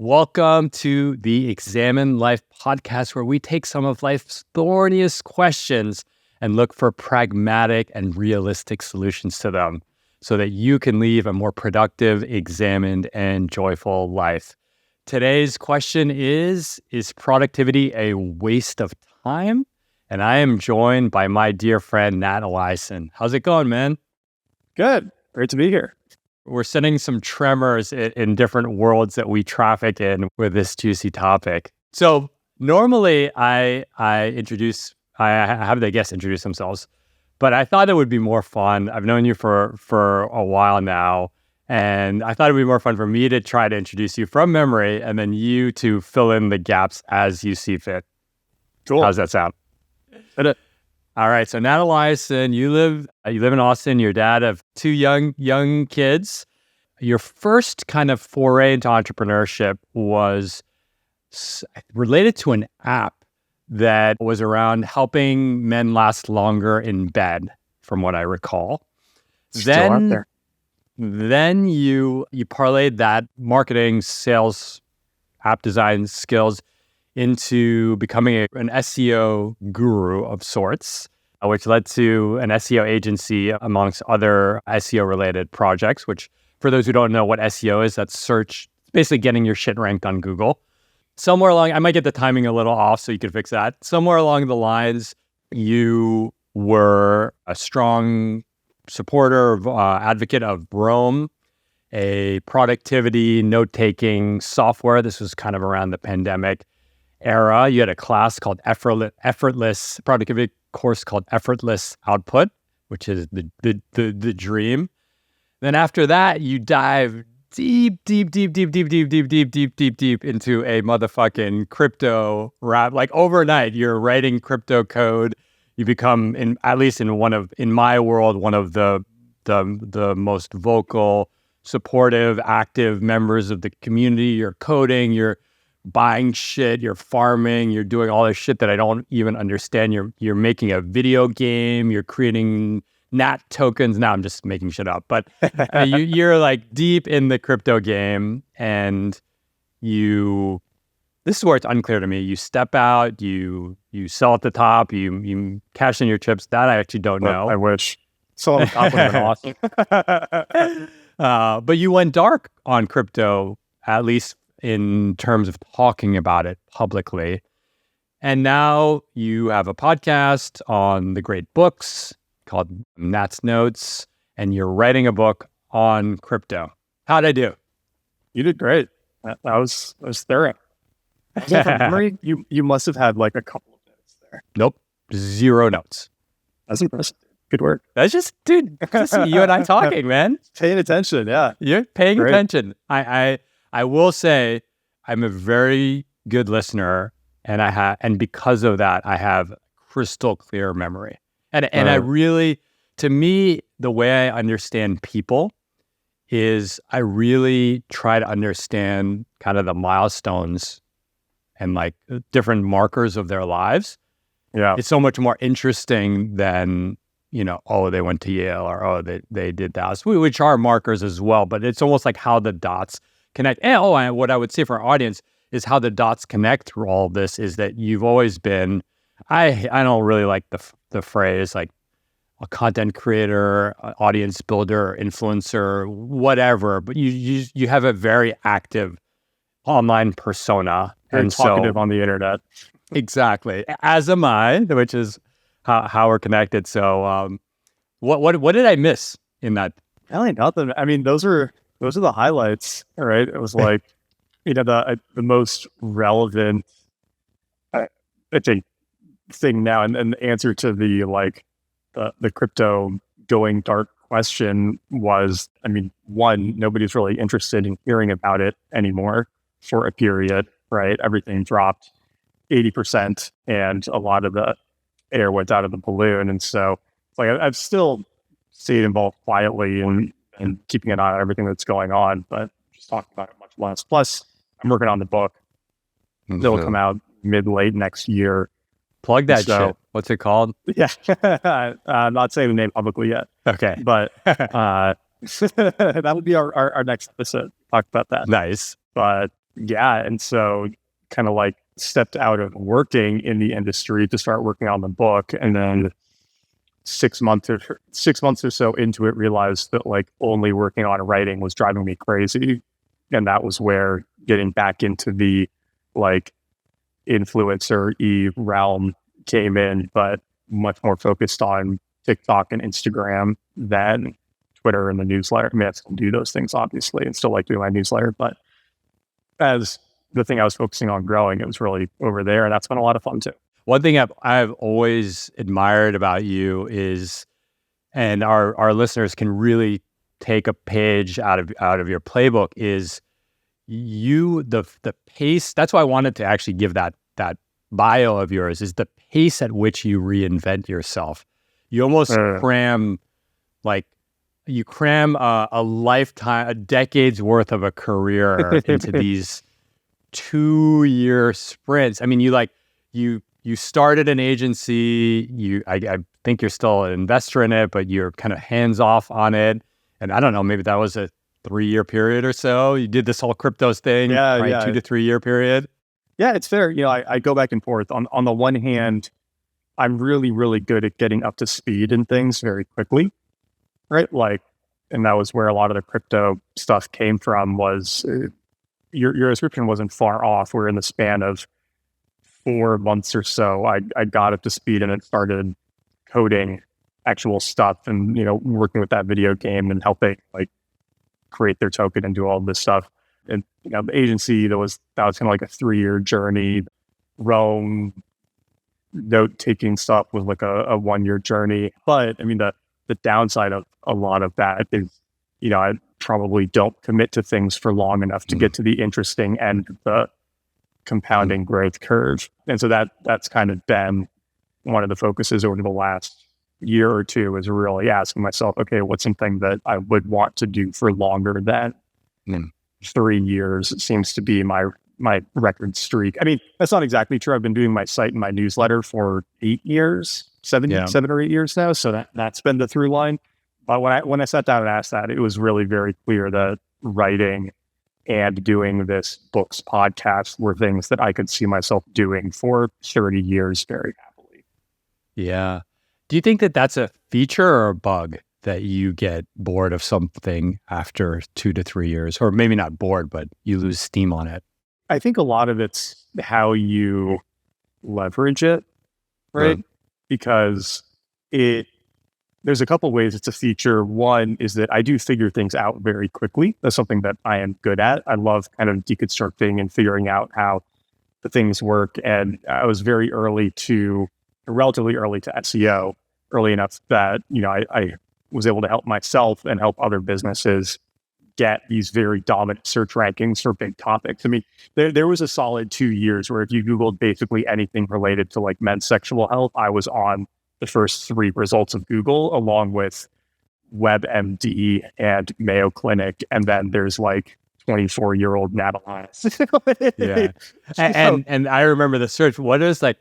Welcome to the Examine Life podcast, where we take some of life's thorniest questions and look for pragmatic and realistic solutions to them so that you can lead a more productive, examined, and joyful life. Today's question is productivity a waste of time? And I am joined by my dear friend, Nat Eliason. How's it going, man? Good. Great to be here. We're sending some tremors in different worlds that we traffic in with this juicy topic. So normally I have the guests introduce themselves, but I thought it would be more fun. I've known you for a while now, and I thought it would be more fun for me to try to introduce you from memory and then you to fill in the gaps as you see fit. Cool. How's that sound? All right. So Nat Eliason, you live in Austin. You're dad of two young kids. Your first kind of foray into entrepreneurship was related to an app that was around helping men last longer in bed, from what I recall. Still out there. Then you parlayed that marketing, sales, app design skills into becoming an SEO guru of sorts, which led to an SEO agency amongst other SEO-related projects, which, for those who don't know what SEO is, that's search, basically getting your shit ranked on Google. Somewhere along, I might get the timing a little off, so you could fix that. Somewhere along the lines, you were a strong supporter, advocate of Rome, a productivity, note-taking software. This was kind of around the pandemic era. You had a class called effortless productivity course called Effortless Output, which is the dream. Then after that, you dive deep into a motherfucking crypto rap. Like overnight, you're writing crypto code. You become, in my world, one of the most vocal, supportive, active members of the community. You're coding, you're buying shit, you're farming, you're doing all this shit that I don't even understand. You're making a video game, you're creating Nat tokens. Now I'm just making shit up, but you're like deep in the crypto game, and this is where it's unclear to me. You step out, you sell at the top, you cash in your chips. That I actually don't know. I wish. Sell at the top would have been awesome. But you went dark on crypto, at least in terms of talking about it publicly. And now you have a podcast on the great books called Nat's Notes, and you're writing a book on crypto. How'd I do? You did great. That was thorough. Was that from memory? You must have had like a couple of notes there. Nope. 0 notes. That's impressive. Good work. That's just you and I talking, man. Paying attention, yeah. You're paying attention. I will say I'm a very good listener, and because of that, I have crystal clear memory. And I really, to me, the way I understand people is I really try to understand kind of the milestones and like different markers of their lives. Yeah. It's so much more interesting than, they went to Yale, or they did that, which are markers as well, but it's almost like how the dots connect. And what I would say for our audience is how the dots connect through all of this is that you've always been, I don't really like the phrase like a content creator, audience builder, influencer, whatever, but you have a very active online persona. Very talkative on the internet. Exactly. As am I, which is how we're connected. So what did I miss in that? Really nothing. I mean, those are the highlights, right? It was like, the most relevant, I think, thing now, and the answer to the crypto going dark question was, I mean, one, nobody's really interested in hearing about it anymore for a period, right? Everything dropped 80%, and a lot of the air went out of the balloon, and so like I've still stayed involved quietly and keeping an eye on everything that's going on, but just talking about it much less. Plus, I'm working on the book. It'll come out mid-late next year. Plug that shit. What's it called? Yeah. I'm not saying the name publicly yet. Okay. But that would be our next episode. Talk about that. Nice. But yeah. And so kind of like stepped out of working in the industry to start working on the book. And then 6 months or so into it, realized that like only working on writing was driving me crazy. And that was where getting back into the like influencer realm came in, but much more focused on TikTok and Instagram than Twitter and the newsletter. I mean, I still do those things obviously and still like doing my newsletter, but as the thing I was focusing on growing, it was really over there. And that's been a lot of fun too. One thing I've always admired about you is, and our listeners can really take a page out of your playbook, is the pace. That's why I wanted to actually give that bio of yours, is the pace at which you reinvent yourself. You almost cram a lifetime, a decade's worth of a career into these 2-year sprints. I mean, you started an agency. I think you're still an investor in it, but you're kind of hands off on it. And I don't know, maybe that was a 3-year period or so. You did this whole cryptos thing, right? 2 to 3 year period. Yeah, it's fair. I go back and forth. On the one hand, I'm really, really good at getting up to speed in things very quickly, right? Like, and that was where a lot of the crypto stuff came from. Was your description wasn't far off. We're in the span of 4 months or so. I got up to speed and it started coding actual stuff, and working with that video game and helping like create their token and do all this stuff. And the agency, that was kind of like a 3-year journey. Rome note taking stuff was like a 1-year journey. But I mean, the downside of a lot of that is, I probably don't commit to things for long enough to get to the interesting end of the compounding growth curve. And so that's kind of been one of the focuses over the last year or two, is really asking myself, okay, what's something that I would want to do for longer than 3 years? It seems to be my record streak. I mean, that's not exactly true. I've been doing my site and my newsletter for 8 years, 7 or 8 years now. So that's been the through line. But when I sat down and asked that, it was really very clear that writing and doing this books podcast were things that I could see myself doing for 30 years very happily. Yeah. Do you think that that's a feature or a bug, that you get bored of something after 2 to 3 years, or maybe not bored, but you lose steam on it? I think a lot of it's how you leverage it, right? Because there's a couple ways it's a feature. One is that I do figure things out very quickly. That's something that I am good at. I love kind of deconstructing and figuring out how the things work. And I was relatively early to SEO, early enough that, I was able to help myself and help other businesses get these very dominant search rankings for big topics. I mean, there was a solid 2 years where if you Googled basically anything related to like men's sexual health, I was on the first 3 results of Google, along with WebMD and Mayo Clinic. And then there's like 24-year-old Nat Eliason. Yeah. And I remember the search. What is like,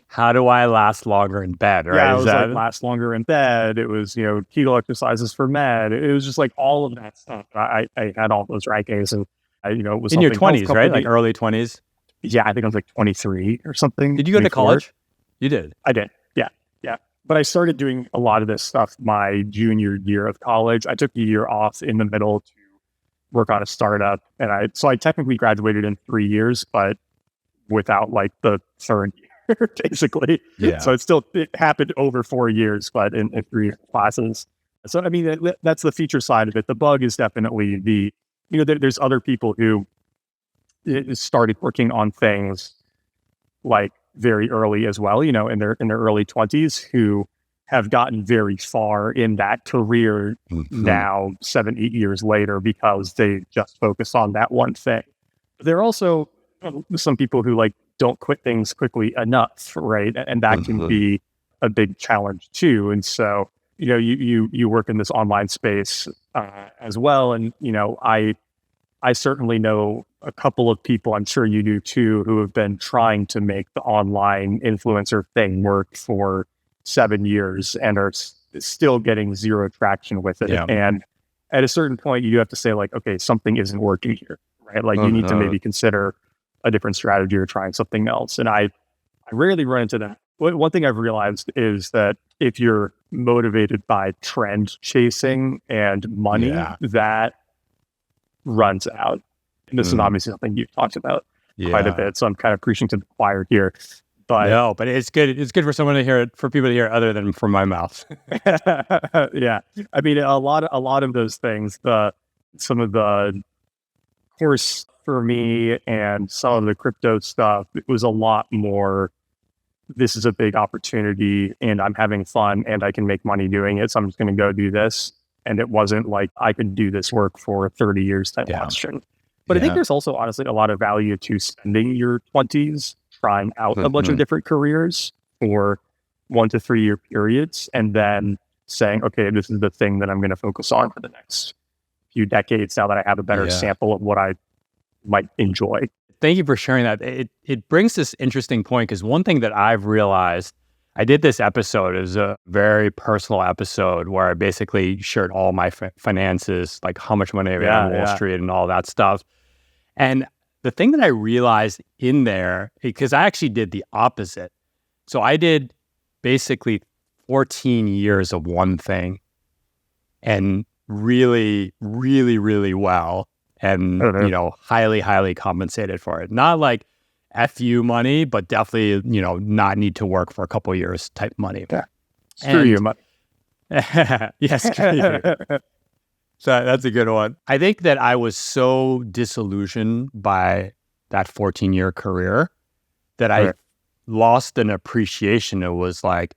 how do I last longer in bed? Right? Yeah, it was like last longer in bed. It was, Kegel exercises for men. It was just like all of that stuff. I had all those rankings, and it was in your 20s, right? Like early 20s. Yeah, I think I was like 23 or something. Did you go to college? You did. I did. Yeah. But I started doing a lot of this stuff my junior year of college. I took a year off in the middle to work on a startup, and I technically graduated in 3 years, but without like the third year, basically. Yeah. So it happened over 4 years, but in 3 classes. So I mean, that's the feature side of it. The bug is definitely there's other people who started working on things like very early as well, in their early 20s, who have gotten very far in that career now 7-8 years later because they just focus on that one thing. There are also some people who like don't quit things quickly enough, right? And that can be a big challenge too. And so, you work in this online space as well. And, I certainly know a couple of people, I'm sure you do too, who have been trying to make the online influencer thing work for 7 years and are still getting zero traction with it. Yeah. And at a certain point, you have to say like, okay, something isn't working here, right? Like you need to maybe consider a different strategy or trying something else. And I rarely run into that. One thing I've realized is that if you're motivated by trend chasing and money, that runs out. And this is obviously something you've talked about quite a bit. So I'm kind of preaching to the choir here. But no, but it's good. It's good for someone to hear it, for people to hear other than from my mouth. Yeah. I mean, a lot of those things, some of the course for me and some of the crypto stuff, it was a lot more, this is a big opportunity and I'm having fun and I can make money doing it. So I'm just going to go do this. And it wasn't like I could do this work for 30 years type question. But I think there's also honestly a lot of value to spending your 20s trying out a bunch of different careers for 1 to 3 year periods and then saying, okay, this is the thing that I'm going to focus on for the next few decades now that I have a better sample of what I might enjoy. Thank you for sharing that. It brings this interesting point, because one thing that I've realized, I did this episode, it was a very personal episode where I basically shared all my finances, like how much money I made on Wall Street and all that stuff. And the thing that I realized in there, because I actually did the opposite. So I did basically 14 years of one thing and really, really, really well. And, highly, highly compensated for it. Not like FU money, but definitely, not need to work for a couple of years type money. Yeah. Screw you, money. Yes, screw you. So that's a good one. I think that I was so disillusioned by that 14-year career that I lost an appreciation. It was like,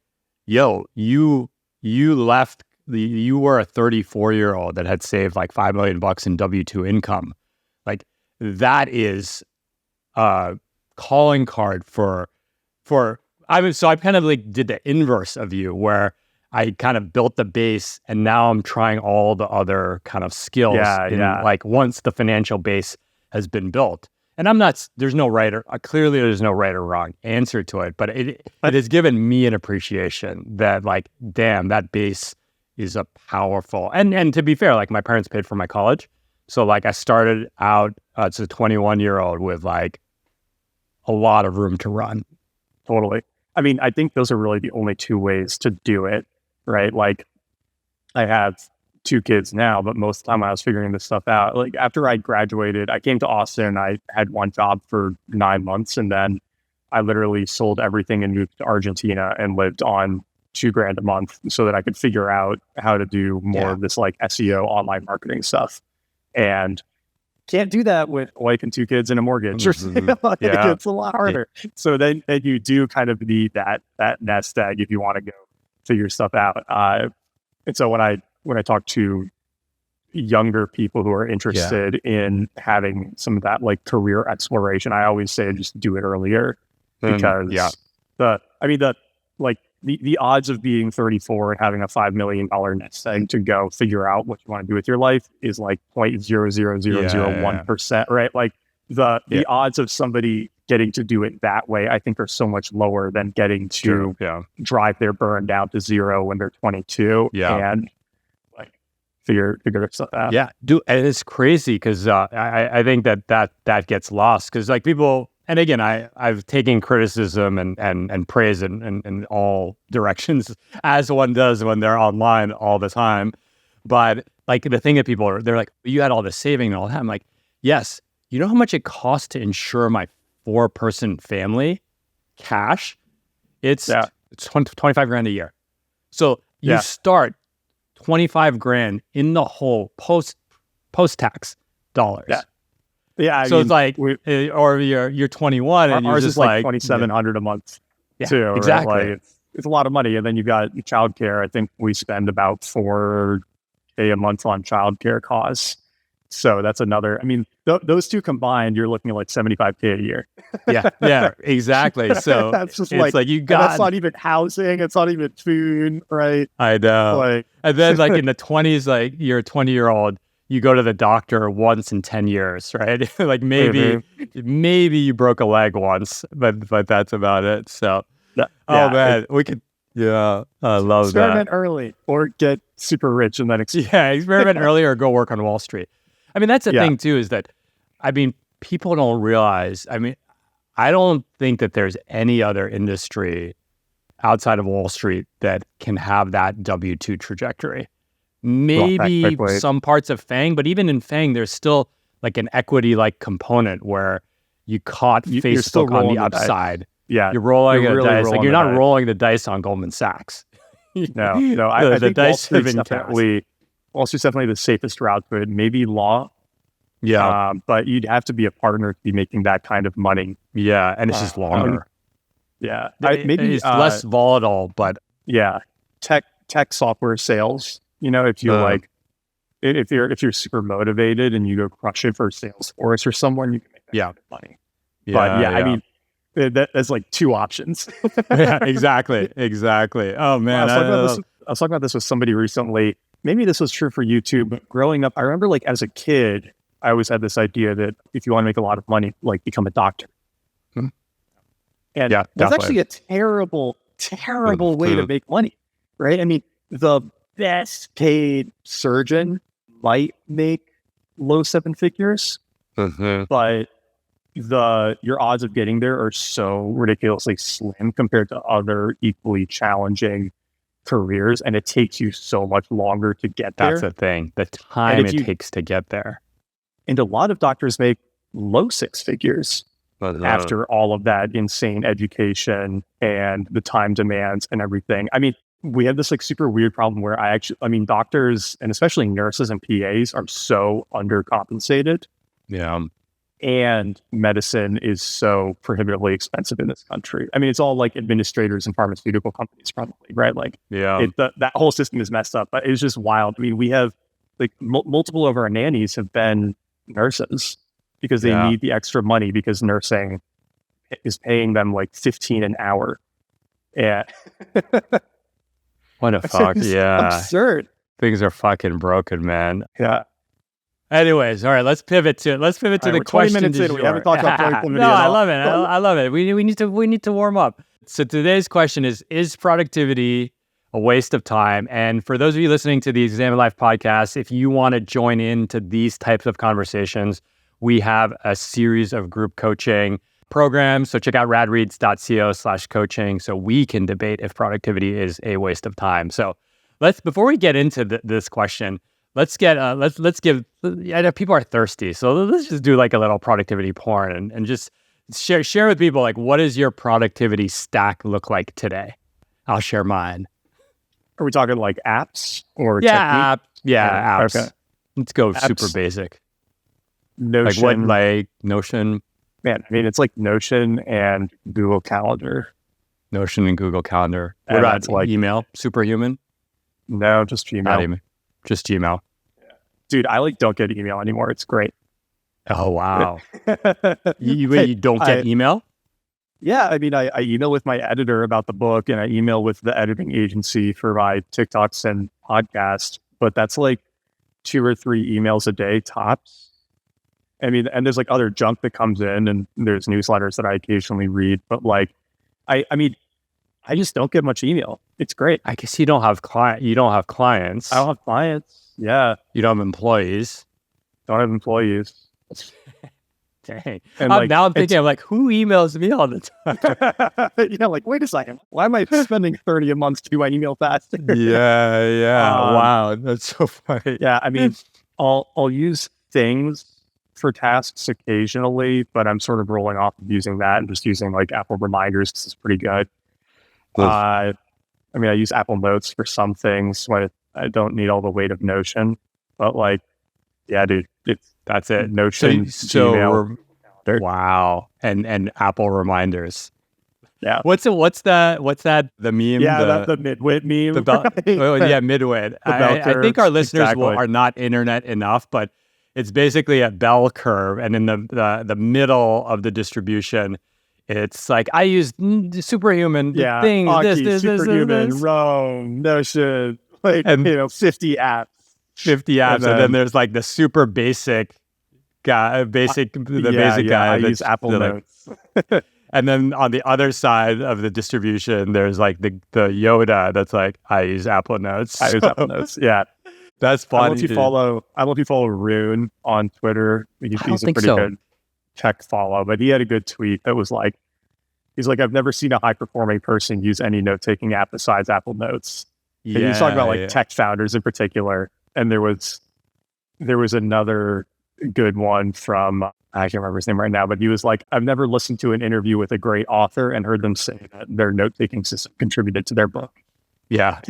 yo, you left, you were a 34-year-old that had saved like $5 million in W-2 income. Like that is a calling card for I kind of like did the inverse of you, where I kind of built the base and now I'm trying all the other kind of skills. Like once the financial base has been built. And there's no right or clearly there's no right or wrong answer to it, but it has given me an appreciation that like, damn, that base is a powerful, and to be fair, like my parents paid for my college. So like I started out as a 21-year-old with like a lot of room to run. Totally. I mean, I think those are really the only two ways to do it, right? Like I have 2 kids now, but most of the time I was figuring this stuff out. Like after I graduated, I came to Austin, I had one job for 9 months, and then I literally sold everything and moved to Argentina and lived on $2,000 a month so that I could figure out how to do more of this like SEO online marketing stuff. And can't do that with a wife and 2 kids and a mortgage. It's a lot harder. So then you do kind of need that nest egg if you want to go figure stuff out. And so when I talk to younger people who are interested in having some of that like career exploration, I always say just do it earlier, because the odds of being 34 and having a $5 million nest egg to go figure out what you want to do with your life is like 0.00001%, right? Like the odds of somebody getting to do it that way, I think, are so much lower than getting to drive their burn down to 0 when they're 22 and like figure stuff out. Yeah, and it's crazy because I think that gets lost, because like people. And again, I've taken criticism and praise in all directions, as one does when they're online all the time. But like the thing that they're like, you had all the saving and all that. I'm like, yes. You know how much it costs to insure my 4-person family cash? It's $25,000 a year. So you start $25,000 in the hole post-tax dollars. Yeah. Yeah, so it's like, or you're 21 and ours you're is like $2,700 a month too. Exactly. Right? Like it's a lot of money, and then you got childcare. I think we spend about $4,000 a month on childcare costs. So that's another. I mean, those two combined, you're looking at like $75,000 a year. yeah, exactly. So that's just it's like you got. That's not even housing. It's not even food, right? I know. And then like in the 20s, like you're a 20-year-old. You go to the doctor once in 10 years, right? Like maybe you broke a leg once, but that's about it. So, man, we could, I love experiment early or get super rich and then experiment early or go work on Wall Street. I mean, that's the thing too, is that I mean, people don't realize, I mean, I don't think that there's any other industry outside of Wall Street that can have that W-2 trajectory. Maybe some parts of FANG, but even in FANG, there's still like an equity-like component where you caught Facebook on the upside. Yeah, you're rolling really the dice. Like, you're not dice. rolling the dice on Goldman Sachs. No. I think Wall Street's definitely the safest route to it. Maybe law. Yeah. But you'd have to be a partner to be making that kind of money. Yeah, and it's just longer. Yeah. Maybe it's less volatile, but... Yeah. Tech software sales, if you if you're super motivated and you go crush it for Salesforce or someone, you can make that kind of money. I mean, that's like two options. Yeah, exactly. Oh man, I was talking about this with somebody recently. Maybe this was true for you too, but growing up, I remember like as a kid, I always had this idea that if you want to make a lot of money, like become a doctor. And that's actually a terrible way to make money, right? I mean, the best paid surgeon might make low seven figures, but your odds of getting there are so ridiculously slim compared to other equally challenging careers, and it takes you so much longer to get there. That's the thing, the time it takes to get there. And a lot of doctors make low six figures after all of that insane education and the time demands and everything. I mean, we have this like super weird problem where doctors and especially nurses and PAs are so undercompensated. Yeah. And medicine is so prohibitively expensive in this country. I mean, it's all like administrators and pharmaceutical companies probably, right? Like, that whole system is messed up, but it's just wild. I mean, we have like multiple of our nannies have been nurses because they need the extra money because nursing is paying them like $15 an hour. Yeah. What a fuck. Yeah. Absurd. Things are fucking broken, man. Yeah. Anyways, all right, let's pivot to the question. 20 minutes in, we haven't talked about productivity. No, I love it. I love it. We need to warm up. So today's question is productivity a waste of time? And for those of you listening to the Examine Life podcast, if you want to join into these types of conversations, we have a series of group coaching programs. So check out radreads.co/coaching so we can debate if productivity is a waste of time. So before we get into this question, let's give, I know people are thirsty. So let's just do like a little productivity porn and just share with people, like, what does your productivity stack look like today? I'll share mine. Are we talking like apps or technique? Apps. Okay. Let's go apps. Super basic. Notion. Like Notion? Man, I mean, it's like Notion and Google Calendar. Notion and Google Calendar. What about like email? Superhuman? No, just Gmail. Not even. Just Gmail. Yeah. Dude, I don't get email anymore. It's great. Oh, wow. You don't get email? Yeah, I mean, I email with my editor about the book, and I email with the editing agency for my TikToks and podcast, but that's like 2 or 3 emails a day tops. I mean, and there's like other junk that comes in, and there's newsletters that I occasionally read, but like, I mean, I just don't get much email. It's great. I guess you don't have clients. I don't have clients. Yeah. You don't have employees. Don't have employees. Dang. And now I'm thinking, who emails me all the time? Like, wait a second. Why am I spending $30 a month to do my email faster? Yeah. Wow. That's so funny. Yeah. I mean, I'll use things for tasks occasionally, but I'm sort of rolling off of using that and just using like Apple Reminders because it's pretty good. I mean, I use Apple Notes for some things when I don't need all the weight of Notion, but like, yeah, dude, that's it. Notion, Gmail. Wow. And Apple Reminders. Yeah. What's that? The meme? Yeah, the midwit meme. Midwit. I think our listeners are not internet enough, but it's basically a bell curve, and in the middle of the distribution, it's like, I use Superhuman things. Hockey, Superhuman, Rome, Notion, 50 apps. 50 apps, and then there's like the super basic guy, basic guy. I use Apple Notes. And then on the other side of the distribution, there's like the Yoda that's like, I use Apple Notes. I use Apple Notes. Yeah. That's I don't know funny. if you follow. I don't know if you follow Rune on Twitter. I don't He's a think pretty so. good tech follow, but he had a good tweet that was like, he's like, I've never seen a high performing person use any note taking app besides Apple Notes. And he was talking about like tech founders in particular, and there was another good one from, I can't remember his name right now, but he was like, I've never listened to an interview with a great author and heard them say that their note taking system contributed to their book. Yeah.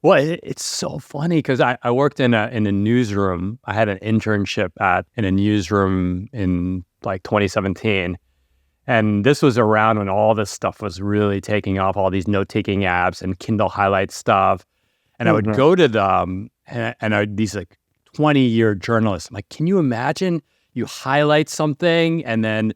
Well, it's so funny because I worked in a newsroom. I had an internship in a newsroom in like 2017. And this was around when all this stuff was really taking off, all these note-taking apps and Kindle Highlight stuff. And I would go to them and these like 20-year journalists. I'm like, can you imagine you highlight something and then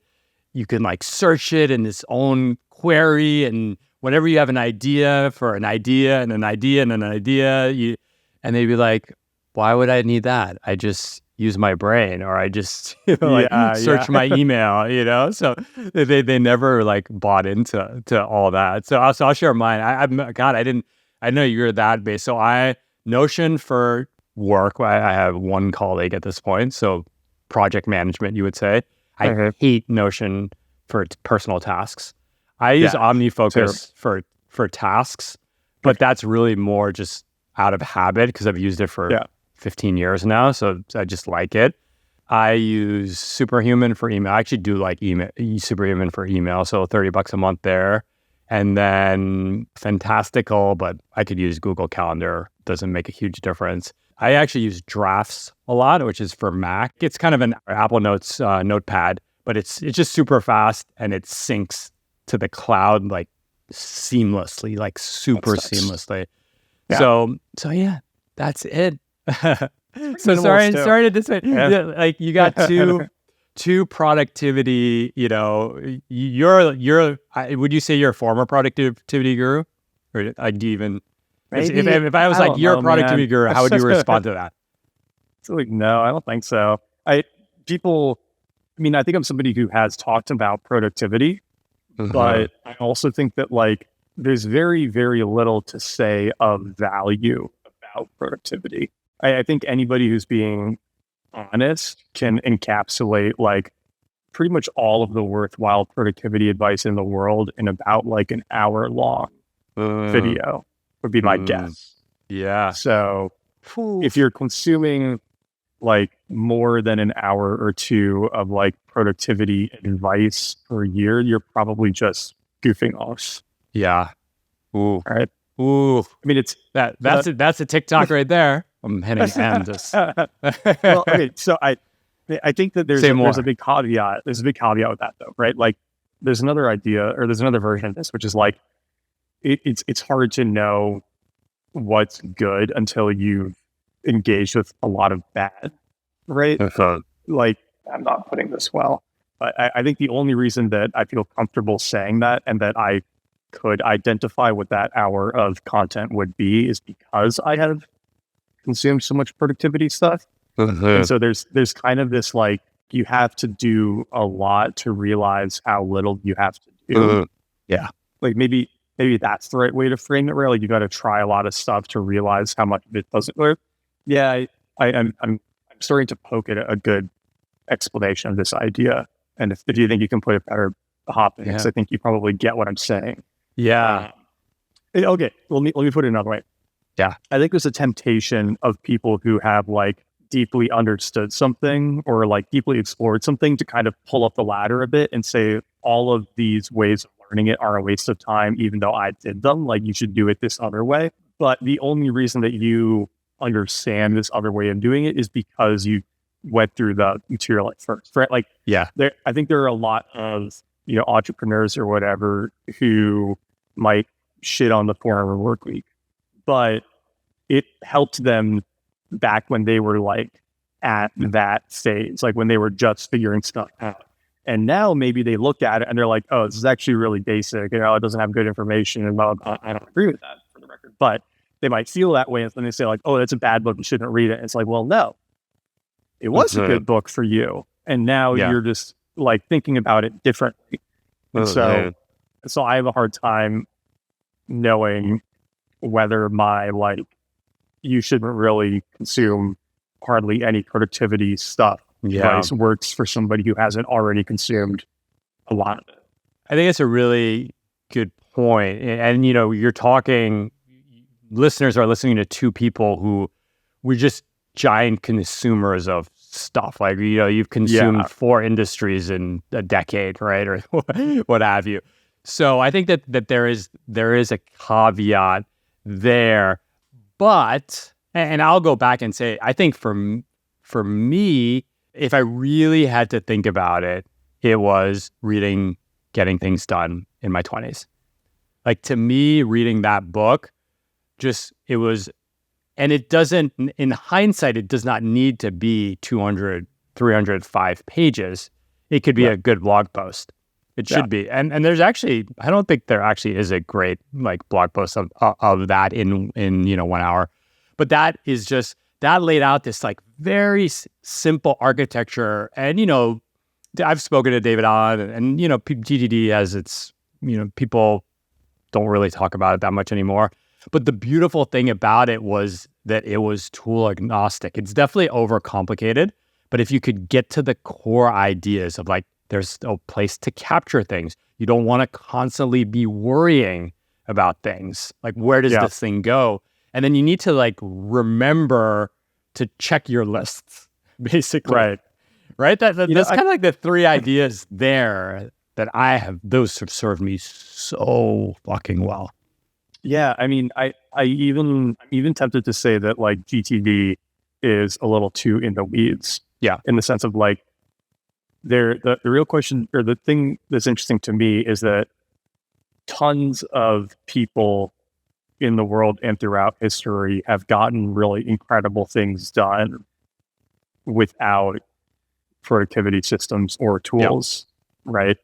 you can like search it in its own query, and whenever you have an idea for an idea and an idea and an idea, and they'd be like, why would I need that? I just use my brain, or I just search my email, so they never like bought into all that. So I'll share mine. I know you're that based. So Notion for work, I have one colleague at this point, so project management, you would say. I hate Notion for personal tasks. I use OmniFocus for tasks, but that's really more just out of habit because I've used it for 15 years now, so I just like it. I use Superhuman for email. I actually do like Superhuman for email, so $30 a month there. And then Fantastical, but I could use Google Calendar. Doesn't make a huge difference. I actually use Drafts a lot, which is for Mac. It's kind of an Apple Notes notepad, but it's just super fast and it syncs to the cloud like seamlessly, like super seamlessly. Yeah. So yeah, that's it. So sorry to disappoint. Like you got two productivity. Would you say you're a former productivity guru, or do you even? If I was like, you're a productivity guru, how would you respond to that? It's like, no, I don't think so. I think I'm somebody who has talked about productivity, but I also think that like there's very, very little to say of value about productivity. I think anybody who's being honest can encapsulate like pretty much all of the worthwhile productivity advice in the world in about like an hour long video would be my guess. Yeah. So if you're consuming like more than an hour or two of like productivity advice per year, you're probably just goofing off. Yeah. Ooh. All right. Ooh. I mean, it's that's a TikTok right there. I'm hitting end. Well, okay. So I think that there's a big caveat. There's a big caveat with that though, right? Like there's another idea, or there's another version of this, which is like it's hard to know what's good until you've engaged with a lot of bad, right? Like I'm not putting this well, but I think the only reason that I feel comfortable saying that and that I could identify what that hour of content would be is because I have consumed so much productivity stuff. And so there's kind of this like you have to do a lot to realize how little you have to do. Yeah. Like maybe that's the right way to frame it, right? Like you got to try a lot of stuff to realize how much of it doesn't work. Yeah, I'm starting to poke at a good explanation of this idea. And if you think you can put it better, hop in, because I think you probably get what I'm saying. Yeah. Okay. Let me put it another way. Yeah. I think there's a temptation of people who have like deeply understood something or like deeply explored something to kind of pull up the ladder a bit and say all of these ways of learning it are a waste of time, even though I did them. Like you should do it this other way. But the only reason that you understand this other way of doing it is because you went through the material at first, right? Like, I think there are a lot of, entrepreneurs or whatever who might shit on the 4-hour work week, but it helped them back when they were like at that stage, like when they were just figuring stuff out. And now maybe they look at it and they're like, oh, this is actually really basic. It doesn't have good information. And I don't agree with that for the record, but they might feel that way. And then they say like, oh, that's a bad book. You shouldn't read it. And it's like, well, no, it was a good book for you. And now you're just like thinking about it differently. And so I have a hard time knowing whether my like you shouldn't really consume hardly any productivity stuff. Yeah. Advice works for somebody who hasn't already consumed a lot of it. I think it's a really good point. And, you're talking, listeners are listening to two people who were just giant consumers of stuff. Like, you've consumed 4 industries in a decade, right? Or what have you. So I think that there is a caveat there. But, and I'll go back and say, I think for me, if I really had to think about it, it was reading Getting Things Done in my 20s. Like, to me, reading that book, it was, and it doesn't, in hindsight, it does not need to be 200, 305 pages. It could be a good blog post. It should be. And there's actually, I don't think there actually is a great like blog post of that in 1 hour. But that is just, that laid out this like very simple architecture. And, I've spoken to David Allen and GTD has its, people don't really talk about it that much anymore. But the beautiful thing about it was that it was tool agnostic. It's definitely overcomplicated, but if you could get to the core ideas of like, there's a place to capture things. You don't want to constantly be worrying about things. Like, where does this thing go? And then you need to like remember to check your lists, basically. Right? That's kind of like the 3 ideas there that I have. Those have served me so fucking well. Yeah, I mean, I'm even tempted to say that like GTD is a little too in the weeds. Yeah, in the sense of like, the real question, or the thing that's interesting to me, is that tons of people in the world and throughout history have gotten really incredible things done without productivity systems or tools, right?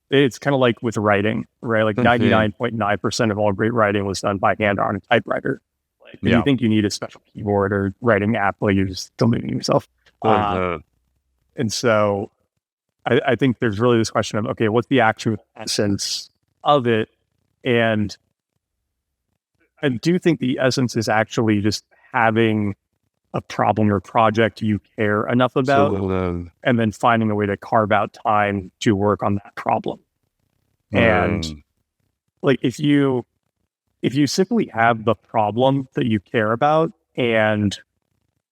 It's kind of like with writing, right? Like 99.9% of all great writing was done by hand on a typewriter. Like, if you think you need a special keyboard or writing app, like, you're just deluding yourself. And so I think there's really this question of, okay, what's the actual essence of it? And I do think the essence is actually just having a problem or project you care enough about, and then finding a way to carve out time to work on that problem. And like, if you simply have the problem that you care about and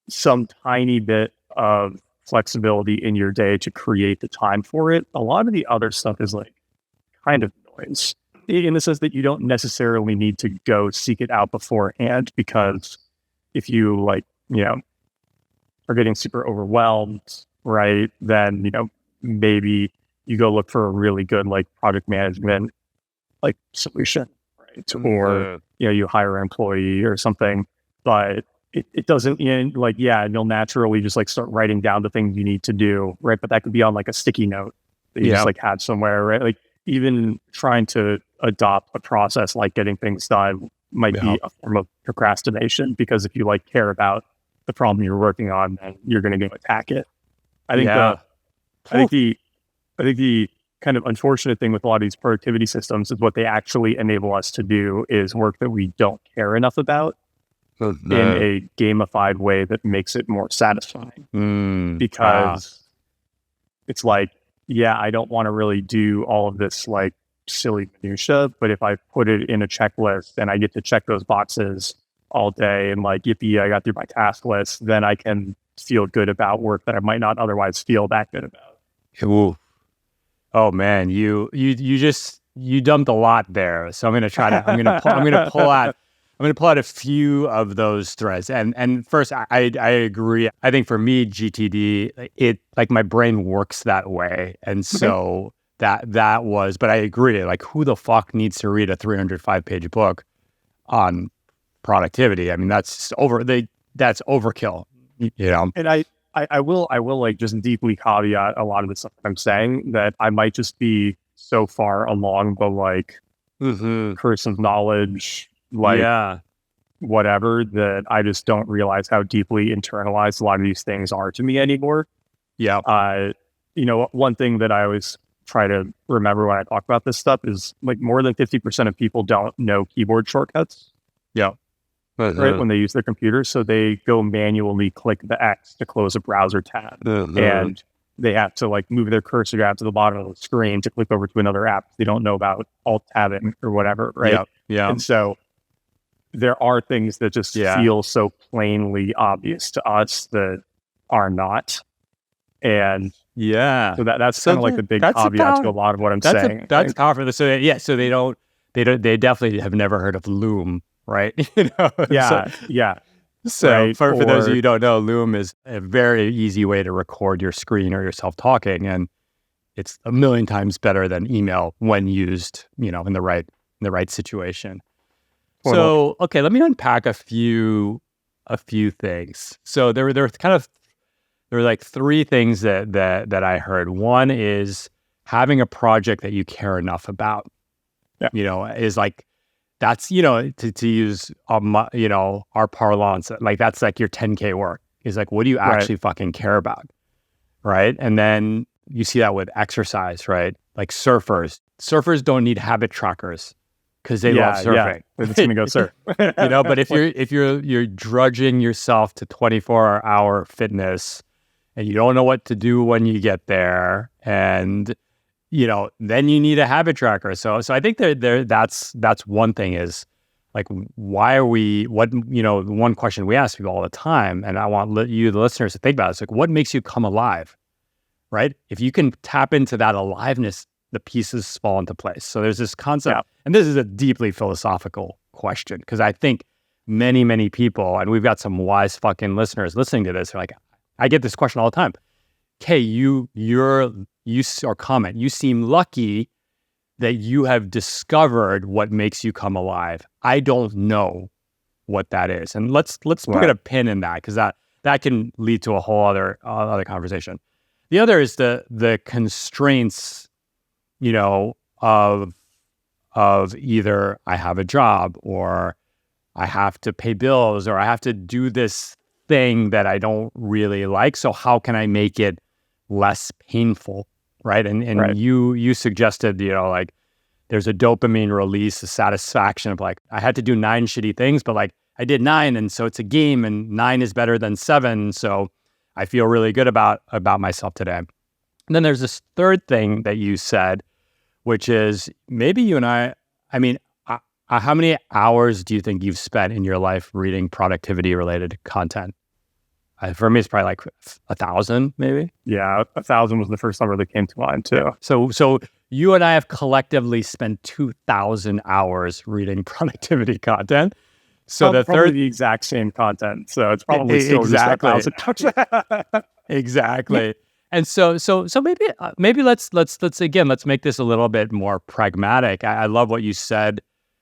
some tiny bit of flexibility in your day to create the time for it, a lot of the other stuff is like kind of noise, in the sense that you don't necessarily need to go seek it out beforehand, because if you like, are getting super overwhelmed, right, then, maybe you go look for a really good like project management like solution, right? Or, you hire an employee or something, but it doesn't, you'll naturally just like start writing down the things you need to do, right? But that could be on like a sticky note that you just like had somewhere, right? Like, even trying to adopt a process like getting things done might be a form of procrastination, because if you like care about the problem you're working on, then you're going to go attack it. I think the kind of unfortunate thing with a lot of these productivity systems is what they actually enable us to do is work that we don't care enough about in a gamified way that makes it more satisfying. Because it's like, I don't want to really do all of this like silly minutia, but if I put it in a checklist and I get to check those boxes all day and like, yippee, I got through my task list, then I can feel good about work that I might not otherwise feel that good about. Ooh. Oh man, you dumped a lot there. So I'm going to pull out a few of those threads. And first, I agree. I think for me, GTD, it like my brain works that way, and so that was. But I agree. Like, who the fuck needs to read a 305-page book on productivity? I mean, that's overkill. And I will like just deeply caveat a lot of the stuff I'm saying, that I might just be so far along the like curse of knowledge, like whatever, that I just don't realize how deeply internalized a lot of these things are to me anymore. One thing that I always try to remember when I talk about this stuff is like, more than 50% of people don't know keyboard shortcuts. right, when they use their computer. So they go manually click the X to close a browser tab. And they have to like move their cursor down to the bottom of the screen to click over to another app. They don't know about alt tabbing or whatever, right? Yeah. And so there are things that just feel so plainly obvious to us that are not. And so that's kind of like the big caveat to a lot of what I'm saying. That's powerful. So so they definitely have never heard of Loom, right? So right? for those of you who don't know, Loom is a very easy way to record your screen or yourself talking, and it's a million times better than email when used, in the right situation. So okay, let me unpack a few things. So there were like three things that I heard. One is having a project that you care enough about. Is like, that's, to use, our parlance, like that's like your 10K work is like, what do you actually fucking care about? Right. And then you see that with exercise, right? Like surfers don't need habit trackers because they love surfing. They're just going to go surf. But if you're drudging yourself to 24-hour fitness and you don't know what to do when you get there, and then you need a habit tracker. So I think that's one thing is like, why are we, one question we ask people all the time, and I want you, the listeners, to think about it, is like, what makes you come alive, right? If you can tap into that aliveness, the pieces fall into place. So there's this concept, and this is a deeply philosophical question, because I think many, many people, and we've got some wise fucking listeners listening to this, are like, I get this question all the time. Okay, you seem lucky that you have discovered what makes you come alive. I don't know what that is. And let's put a pin in that, because that can lead to a whole other conversation. The other is the constraints, of either I have a job, or I have to pay bills, or I have to do this thing that I don't really like. So how can I make it less painful, right? And you suggested, like there's a dopamine release, a satisfaction of like, I had to do 9 shitty things, but like I did 9, and so it's a game, and 9 is better than 7, so I feel really good about myself today. And then there's this third thing that you said, which is maybe you and I mean, how many hours do you think you've spent in your life reading productivity related content? For me, it's probably like 1,000, maybe. Yeah, 1,000 was the first number that came to mind too. So you and I have collectively spent 2,000 hours reading productivity content. So the exact same content. So it's probably still just 1,000 hours. Exactly. And so maybe let's make this a little bit more pragmatic. I love what you said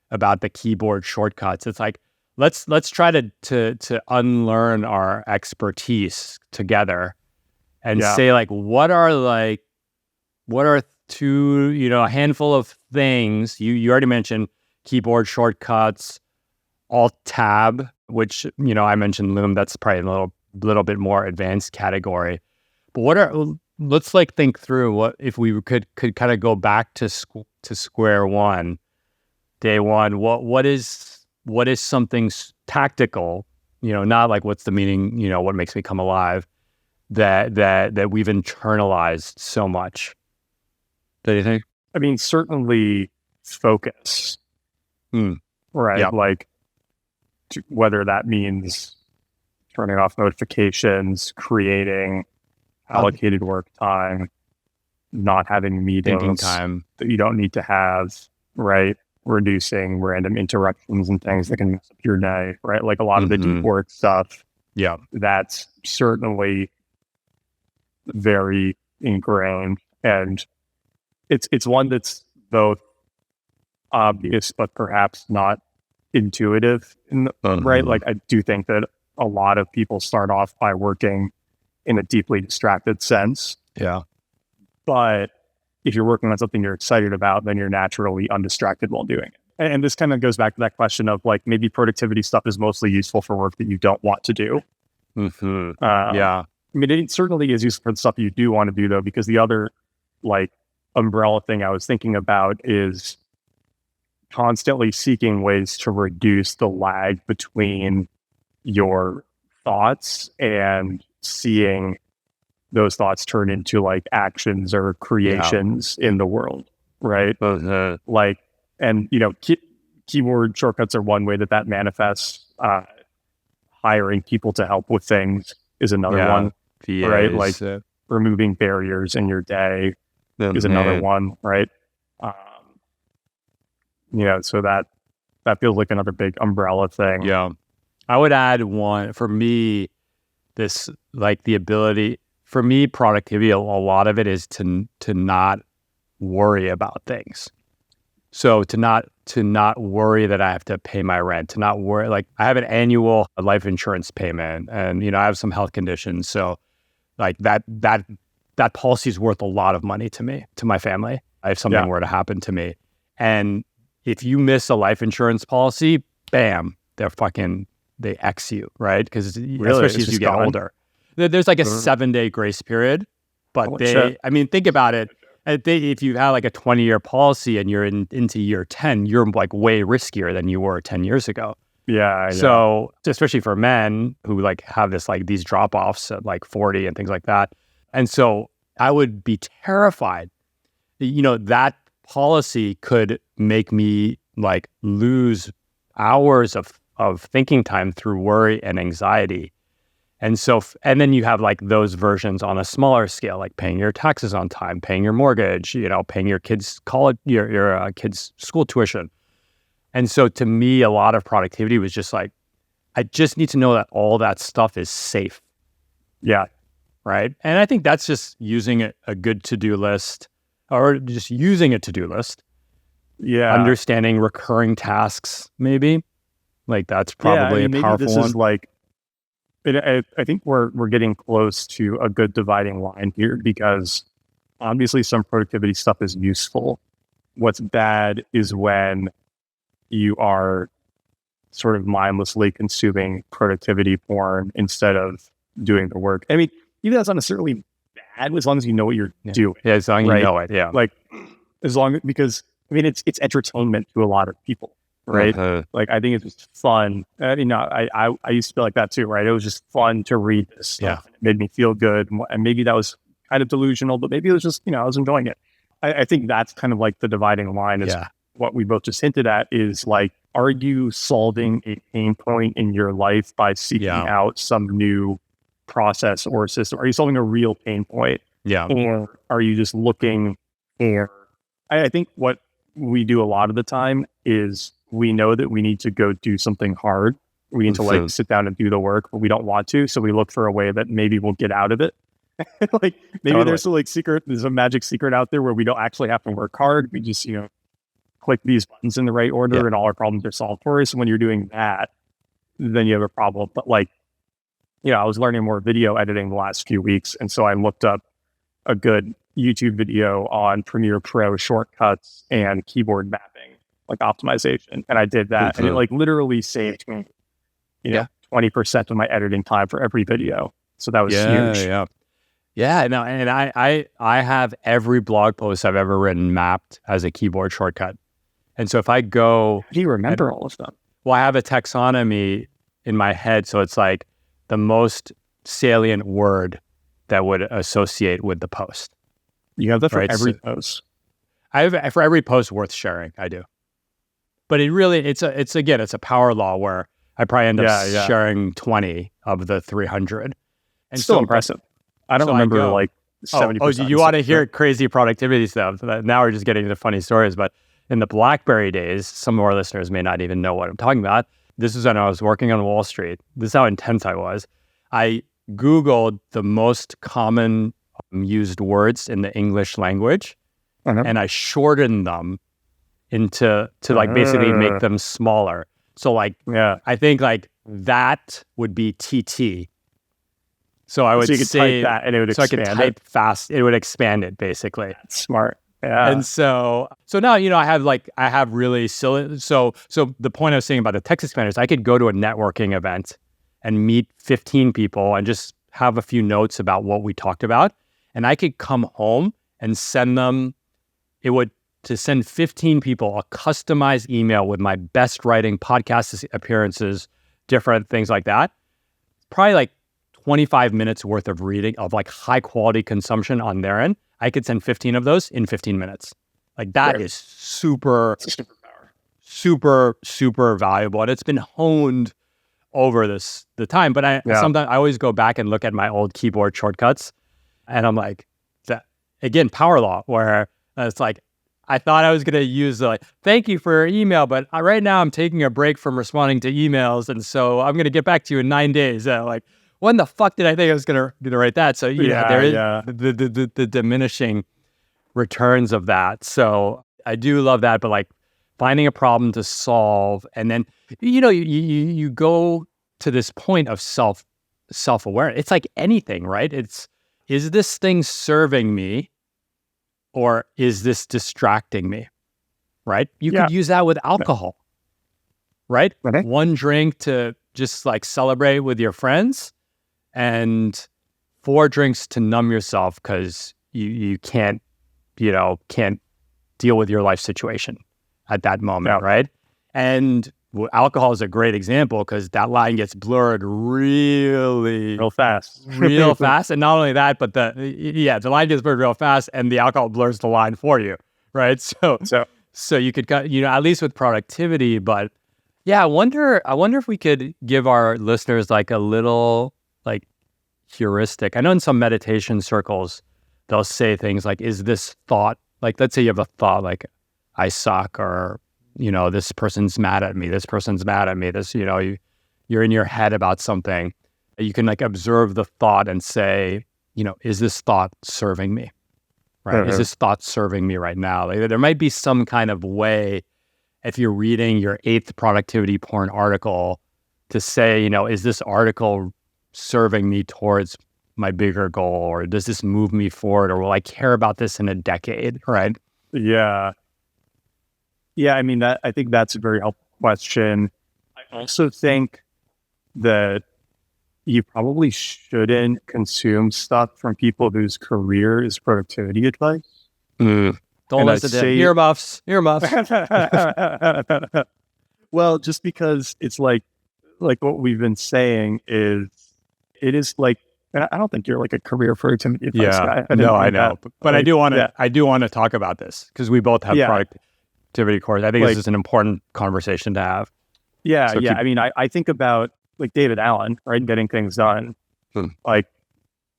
about the keyboard shortcuts. It's like, let's try to unlearn our expertise together and say like, what are two, a handful of things. You already mentioned keyboard shortcuts, alt tab, which, I mentioned Loom. That's probably a little bit more advanced category. But let's like think through what if we could kind of go back to square one, day one. What is something tactical, not like what's the meaning, what makes me come alive, that we've internalized so much. Do you think? I mean, certainly focus, right? Yep. Like whether that means turning off notifications, creating allocated work time, not having meetings thinking time that you don't need to have, right? Reducing random interruptions and things that can mess up your day, right? Like a lot of the deep work stuff. Yeah. That's certainly very ingrained. And it's one that's both obvious, but perhaps not intuitive, right? Like I do think that a lot of people start off by working in a deeply distracted sense. Yeah. But if you're working on something you're excited about, then you're naturally undistracted while doing it. And this kind of goes back to that question of like, maybe productivity stuff is mostly useful for work that you don't want to do. Yeah. I mean, it certainly is useful for the stuff you do want to do, though, because the other like umbrella thing I was thinking about is constantly seeking ways to reduce the lag between your thoughts and seeing those thoughts turn into like actions or creations in the world, right? Like, and keyboard shortcuts are one way that manifests. Hiring people to help with things is another one, VAs, right? Like removing barriers in your day is another one, right? So that feels like another big umbrella thing. Yeah. I would add one for me, this like the ability for me, productivity, a lot of it is to not worry about things. So to not worry that I have to pay my rent, to not worry, like I have an annual life insurance payment and, I have some health conditions. So like that policy is worth a lot of money to me, to my family, if something were to happen to me. And if you miss a life insurance policy, bam, they X you, right? Because especially as you get older, there's like a 7-day grace period, but think about it. If you have like a 20-year policy and you're into year 10, you're like way riskier than you were 10 years ago. Yeah. So especially for men who like have this like these drop-offs at like 40 and things like that. And so I would be terrified, that policy could make me like lose hours of thinking time through worry and anxiety. And so, and then you have like those versions on a smaller scale, like paying your taxes on time, paying your mortgage, paying your kids' college, your kids' school tuition. And so to me, a lot of productivity was just like, I just need to know that all that stuff is safe. Yeah. Right. And I think that's just using a good to-do list or just using a to-do list. Yeah. Understanding recurring tasks, maybe. Like that's probably a powerful this one. Is like, I think we're getting close to a good dividing line here because obviously some productivity stuff is useful. What's bad is when you are sort of mindlessly consuming productivity porn instead of doing the work. I mean, even that's not necessarily bad as long as you know what you're doing. Yeah, as long as you know it. Yeah. Like because it's entertainment to a lot of people. Right. Like, I think it's just fun. I used to feel like that too, right? It was just fun to read this stuff. Yeah. It made me feel good. And maybe that was kind of delusional, but maybe it was just, I was enjoying it. I think that's kind of like the dividing line is what we both just hinted at is like, are you solving a pain point in your life by seeking out some new process or system? Are you solving a real pain point? Yeah. Or are you just looking for, I think what we do a lot of the time is we know that we need to go do something hard. We need to like sit down and do the work, but we don't want to. So we look for a way that maybe we'll get out of it. Like maybe there's a magic secret out there where we don't actually have to work hard. We just, click these buttons in the right order and all our problems are solved for us. And when you're doing that, then you have a problem. But like, I was learning more video editing the last few weeks. And so I looked up a good YouTube video on Premiere Pro shortcuts and keyboard mapping, like optimization. And I did that. And it like literally saved me, 20% of my editing time for every video. So that was huge. Yeah. No, and I have every blog post I've ever written mapped as a keyboard shortcut. And so if I go... Do you remember all of them? Well, I have a taxonomy in my head. So it's like the most salient word that would associate with the post. You have that for every post? I have for every post worth sharing, I do. But it really, it's a power law where I probably end up sharing 20 of the 300. And still impressive. I don't remember like 70%. Oh, you want to hear crazy productivity stuff? Now we're just getting into funny stories. But in the BlackBerry days, some of our listeners may not even know what I'm talking about. This is when I was working on Wall Street. This is how intense I was. I Googled the most common used words in the English language, and I shortened them to like basically make them smaller. So like, I think like that would be TT. So I would say that and it would expand. So I could type fast. It would expand it basically. That's smart. Yeah. And so now, I have really silly. So the point I was saying about the text expander is I could go to a networking event and meet 15 people and just have a few notes about what we talked about. And I could come home and send them. It would to send 15 people a customized email with my best writing, podcast appearances, different things like that, probably like 25 minutes worth of reading of like high quality consumption on their end. I could send 15 of those in 15 minutes. Like that is super valuable. And it's been honed over the time. But sometimes I always go back and look at my old keyboard shortcuts and I'm like, again, power law, where it's like, I thought I was going to use thank you for your email, but right now I'm taking a break from responding to emails. And so I'm going to get back to you in 9 days. Like, when the fuck did I think I was going to write that? So there is the diminishing returns of that. So I do love that, but like finding a problem to solve. And then, you go to this point of self-awareness. It's like anything, right? Is this thing serving me or is this distracting me? Right? You could use that with alcohol, right? Okay. One drink to just like celebrate with your friends and 4 drinks to numb yourself because you can't deal with your life situation at that moment, right? And alcohol is a great example because that line gets blurred real fast. And not only that, but the line gets blurred real fast and the alcohol blurs the line for you, right? So you could cut, at least with productivity, but yeah, I wonder if we could give our listeners like a little like heuristic. I know in some meditation circles, they'll say things like, is this thought, like, let's say you have a thought like, I suck, or, this person's mad at me, this, you're in your head about something. You can like observe the thought and say, is this thought serving me? Right? Is this thought serving me right now? Like, there might be some kind of way, if you're reading your 8th productivity porn article, to say, is this article serving me towards my bigger goal, or does this move me forward, or will I care about this in a decade? Right? Yeah. I mean, I think that's a very helpful question. I also think that you probably shouldn't consume stuff from people whose career is productivity advice. Don't listen to earmuffs. Well, just because it's like what we've been saying is, it is like, and I don't think you're like a career productivity advice guy. I know. But I do want to talk about this because we both have productivity courses. I think this is an important conversation to have. I mean, I think about like David Allen, right? Getting Things Done. Like,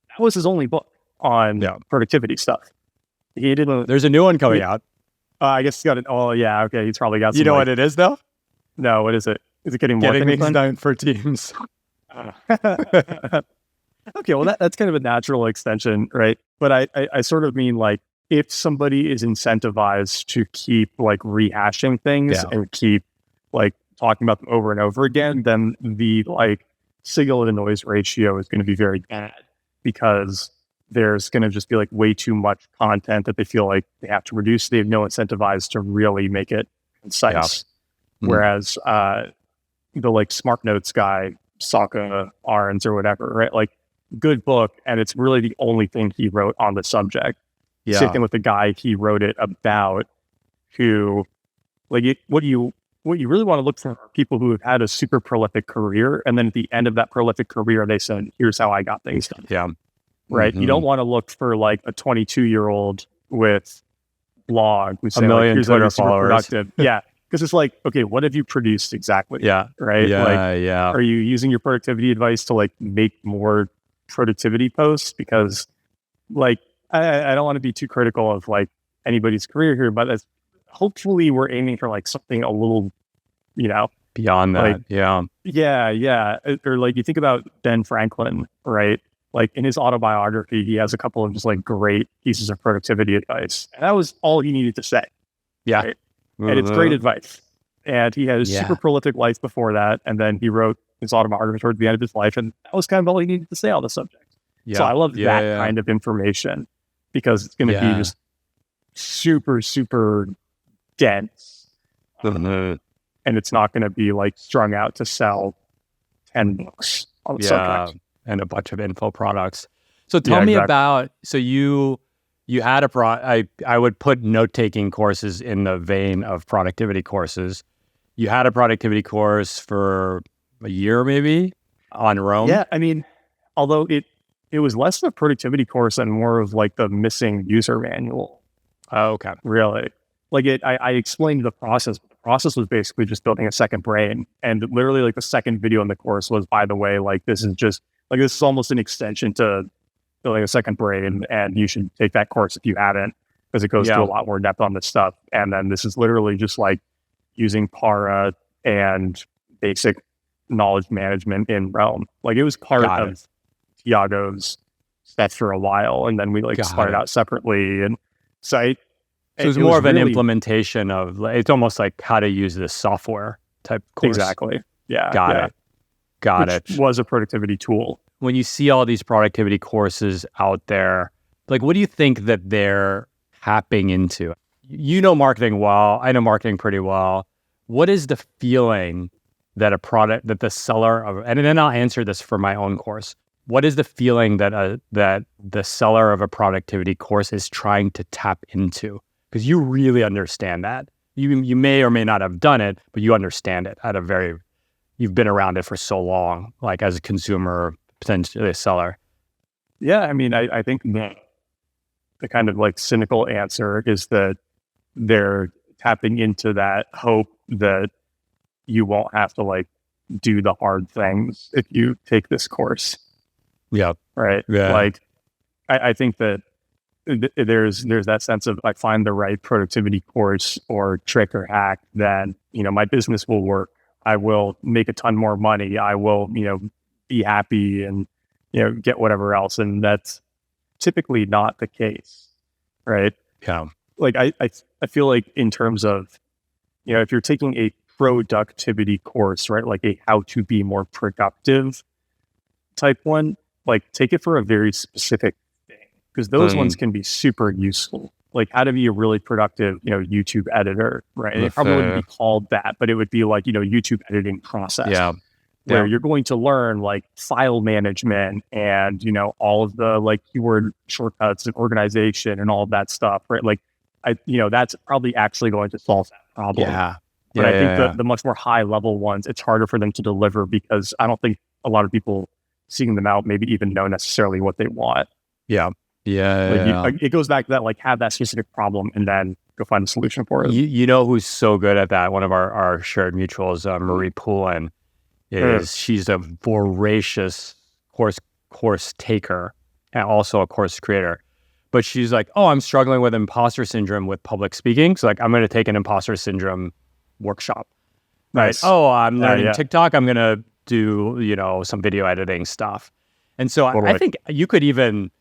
that was his only book on productivity stuff. He didn't. There's a new one coming out. I guess he's got it. Oh, yeah. Okay. He's probably got some. You know what it is, though? No, what is it? Is it getting things done for teams? Okay, well, that's kind of a natural extension, right? But I sort of mean like, if somebody is incentivized to keep like rehashing things and keep like talking about them over and over again, then the like signal to noise ratio is going to be very bad, because there's going to just be like way too much content that they feel like they have to reduce. They have no incentivized to really make it concise. Whereas the like Smart Notes guy, Saka Arns or whatever, right? Like, good book, and it's really the only thing he wrote on the subject. Same thing with the guy he wrote it about, who, like, what you really want to look for are people who have had a super prolific career, and then at the end of that prolific career, they said, here's how I got things done. Right? You don't want to look for like a 22-year-old with blog who's saying, 1 million like, Twitter followers. Because it's like, okay, what have you produced exactly? Right? Are you using your productivity advice to like make more productivity posts? Because like, I don't want to be too critical of like anybody's career here, but hopefully we're aiming for like something a little, beyond that. Like, or like, you think about Ben Franklin, right? Like, in his autobiography, he has a couple of just like great pieces of productivity advice, and that was all he needed to say. Right? And it's great advice. And he had a super prolific life before that, and then he wrote his autobiography towards the end of his life, and that was kind of all he needed to say on the subject. So I love that kind of information, because it's going to be just super, super dense. And it's not going to be like strung out to sell 10 books on the subject. And a bunch of info products. So tell me about, so you you had I would put note-taking courses in the vein of productivity courses. You had a productivity course for a year maybe on Rome. Yeah, I mean, although it was less of a productivity course and more of like the missing user manual. Oh, okay. Really. Like I explained the process. The process was basically just building a second brain. And literally like the second video in the course was, by the way, like this is almost an extension to building a second brain, and you should take that course if you haven't, because it goes to a lot more depth on this stuff. And then this is literally just like using para and basic knowledge management in Realm. Like it was part of Tiago's stuff for a while, and then we like started out separately. And so it was more of an implementation of, it's almost like how to use this software type course. Exactly. Yeah. Got it. Which was a productivity tool. When you see all these productivity courses out there, like what do you think that they're tapping into? You know marketing well. I know marketing pretty well. What is the feeling that the seller of, and then I'll answer this for my own course. What is the feeling that the seller of a productivity course is trying to tap into? Because you really understand that. You may or may not have done it, but you understand it you've been around it for so long, like as a consumer, potentially a seller. Yeah, I mean, I think the kind of like cynical answer is that they're tapping into that hope that you won't have to like do the hard things if you take this course. Yeah. Right. Yeah. Like, I think that there's that sense of, I find the right productivity course or trick or hack, then, my business will work. I will make a ton more money. I will, be happy and, get whatever else. And that's typically not the case. Right. Yeah. Like, I feel like in terms of, if you're taking a productivity course, right, like a how to be more productive type one, like take it for a very specific thing, because those ones can be super useful. Like how to be a really productive, YouTube editor, right? It probably wouldn't be called that, but it would be like, YouTube editing process. Yeah. Where you're going to learn like file management and, all of the like keyword shortcuts and organization and all of that stuff, right? Like that's probably actually going to solve that problem. Yeah. But I think the much more high level ones, it's harder for them to deliver, because I don't think a lot of people seeing them out maybe even know necessarily what they want. Yeah. Yeah. It goes back to that, like have that specific problem and then go find a solution for it. You know who's so good at that? One of our shared mutuals, Marie Poulin, she's a voracious course taker and also a course creator. But she's like, oh, I'm struggling with imposter syndrome with public speaking. So like, I'm going to take an imposter syndrome workshop. Nice. Right. Oh, I'm learning TikTok. I'm going to do, some video editing stuff. And so I think you could even,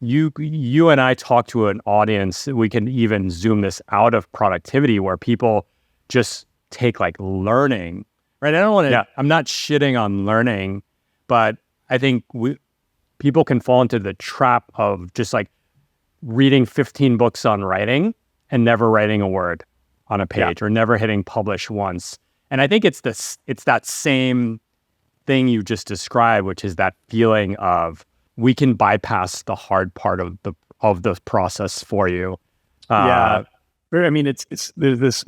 you and I talk to an audience, we can even zoom this out of productivity where people just take like learning, right? I don't want to, I'm not shitting on learning, but I think people can fall into the trap of just like reading 15 books on writing and never writing a word on a page or never hitting publish once. And I think it's that same thing you just described, which is that feeling of we can bypass the hard part of the process for you. I mean, there's this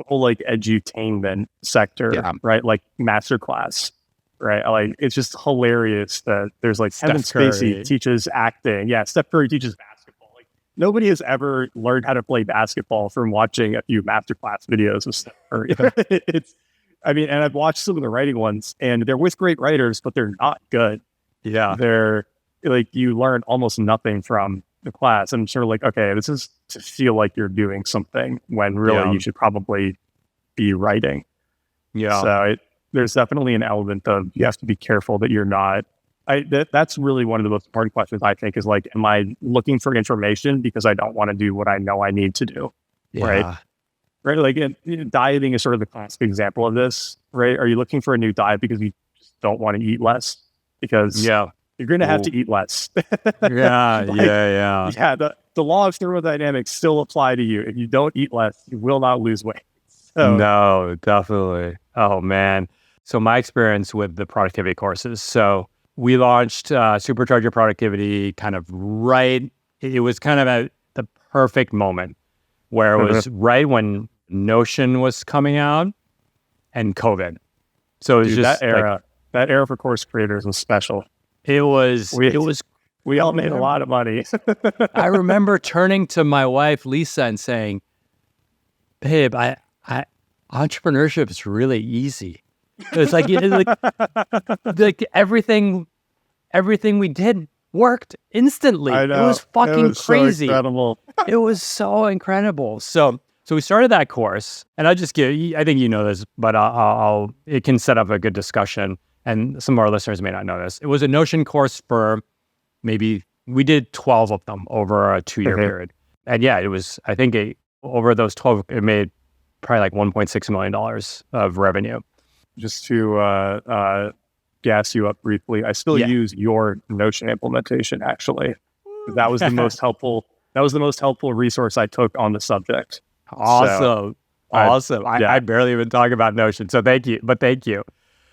whole like edutainment sector, right? Like masterclass, right? Like it's just hilarious that there's like Kevin Spacey teaches acting. Yeah, Steph Curry teaches basketball. Like nobody has ever learned how to play basketball from watching a few masterclass videos of Steph Curry. And I've watched some of the writing ones, and they're with great writers, but they're not good. Yeah. They're like, you learn almost nothing from the class. I'm sort of like, okay, this is to feel like you're doing something when really you should probably be writing. Yeah. So there's definitely an element of you have to be careful that you're not. That's really one of the most important questions, I think, is like, am I looking for information because I don't want to do what I know I need to do? Yeah. Right. Like dieting is sort of the classic example of this, right? Are you looking for a new diet because you just don't want to eat less? Because you're going to have to eat less. Yeah. The law of thermodynamics still apply to you. If you don't eat less, you will not lose weight. So, no, definitely. Oh man. So my experience with the productivity courses. So we launched Supercharge Your Productivity kind of right it was kind of the perfect moment where it was right when Notion was coming out and COVID. So it was just that era for course creators was special. It was we all made a lot of money. I remember turning to my wife Lisa and saying, "Babe, I entrepreneurship is really easy." It's like everything we did worked instantly. I know. It was fucking crazy. So incredible. It was so incredible. So we started that course, and I think you know this, but it can set up a good discussion, and some of our listeners may not know this. It was a Notion course for maybe, we did 12 of them over a 2-year period. And yeah, it was, I think over those 12, it made probably like $1.6 million of revenue. Just to gas you up briefly, I still use your Notion implementation, actually. That was the most helpful. That was the most helpful resource I took on the subject. Awesome. I barely even talk about Notion, so thank you. But thank you.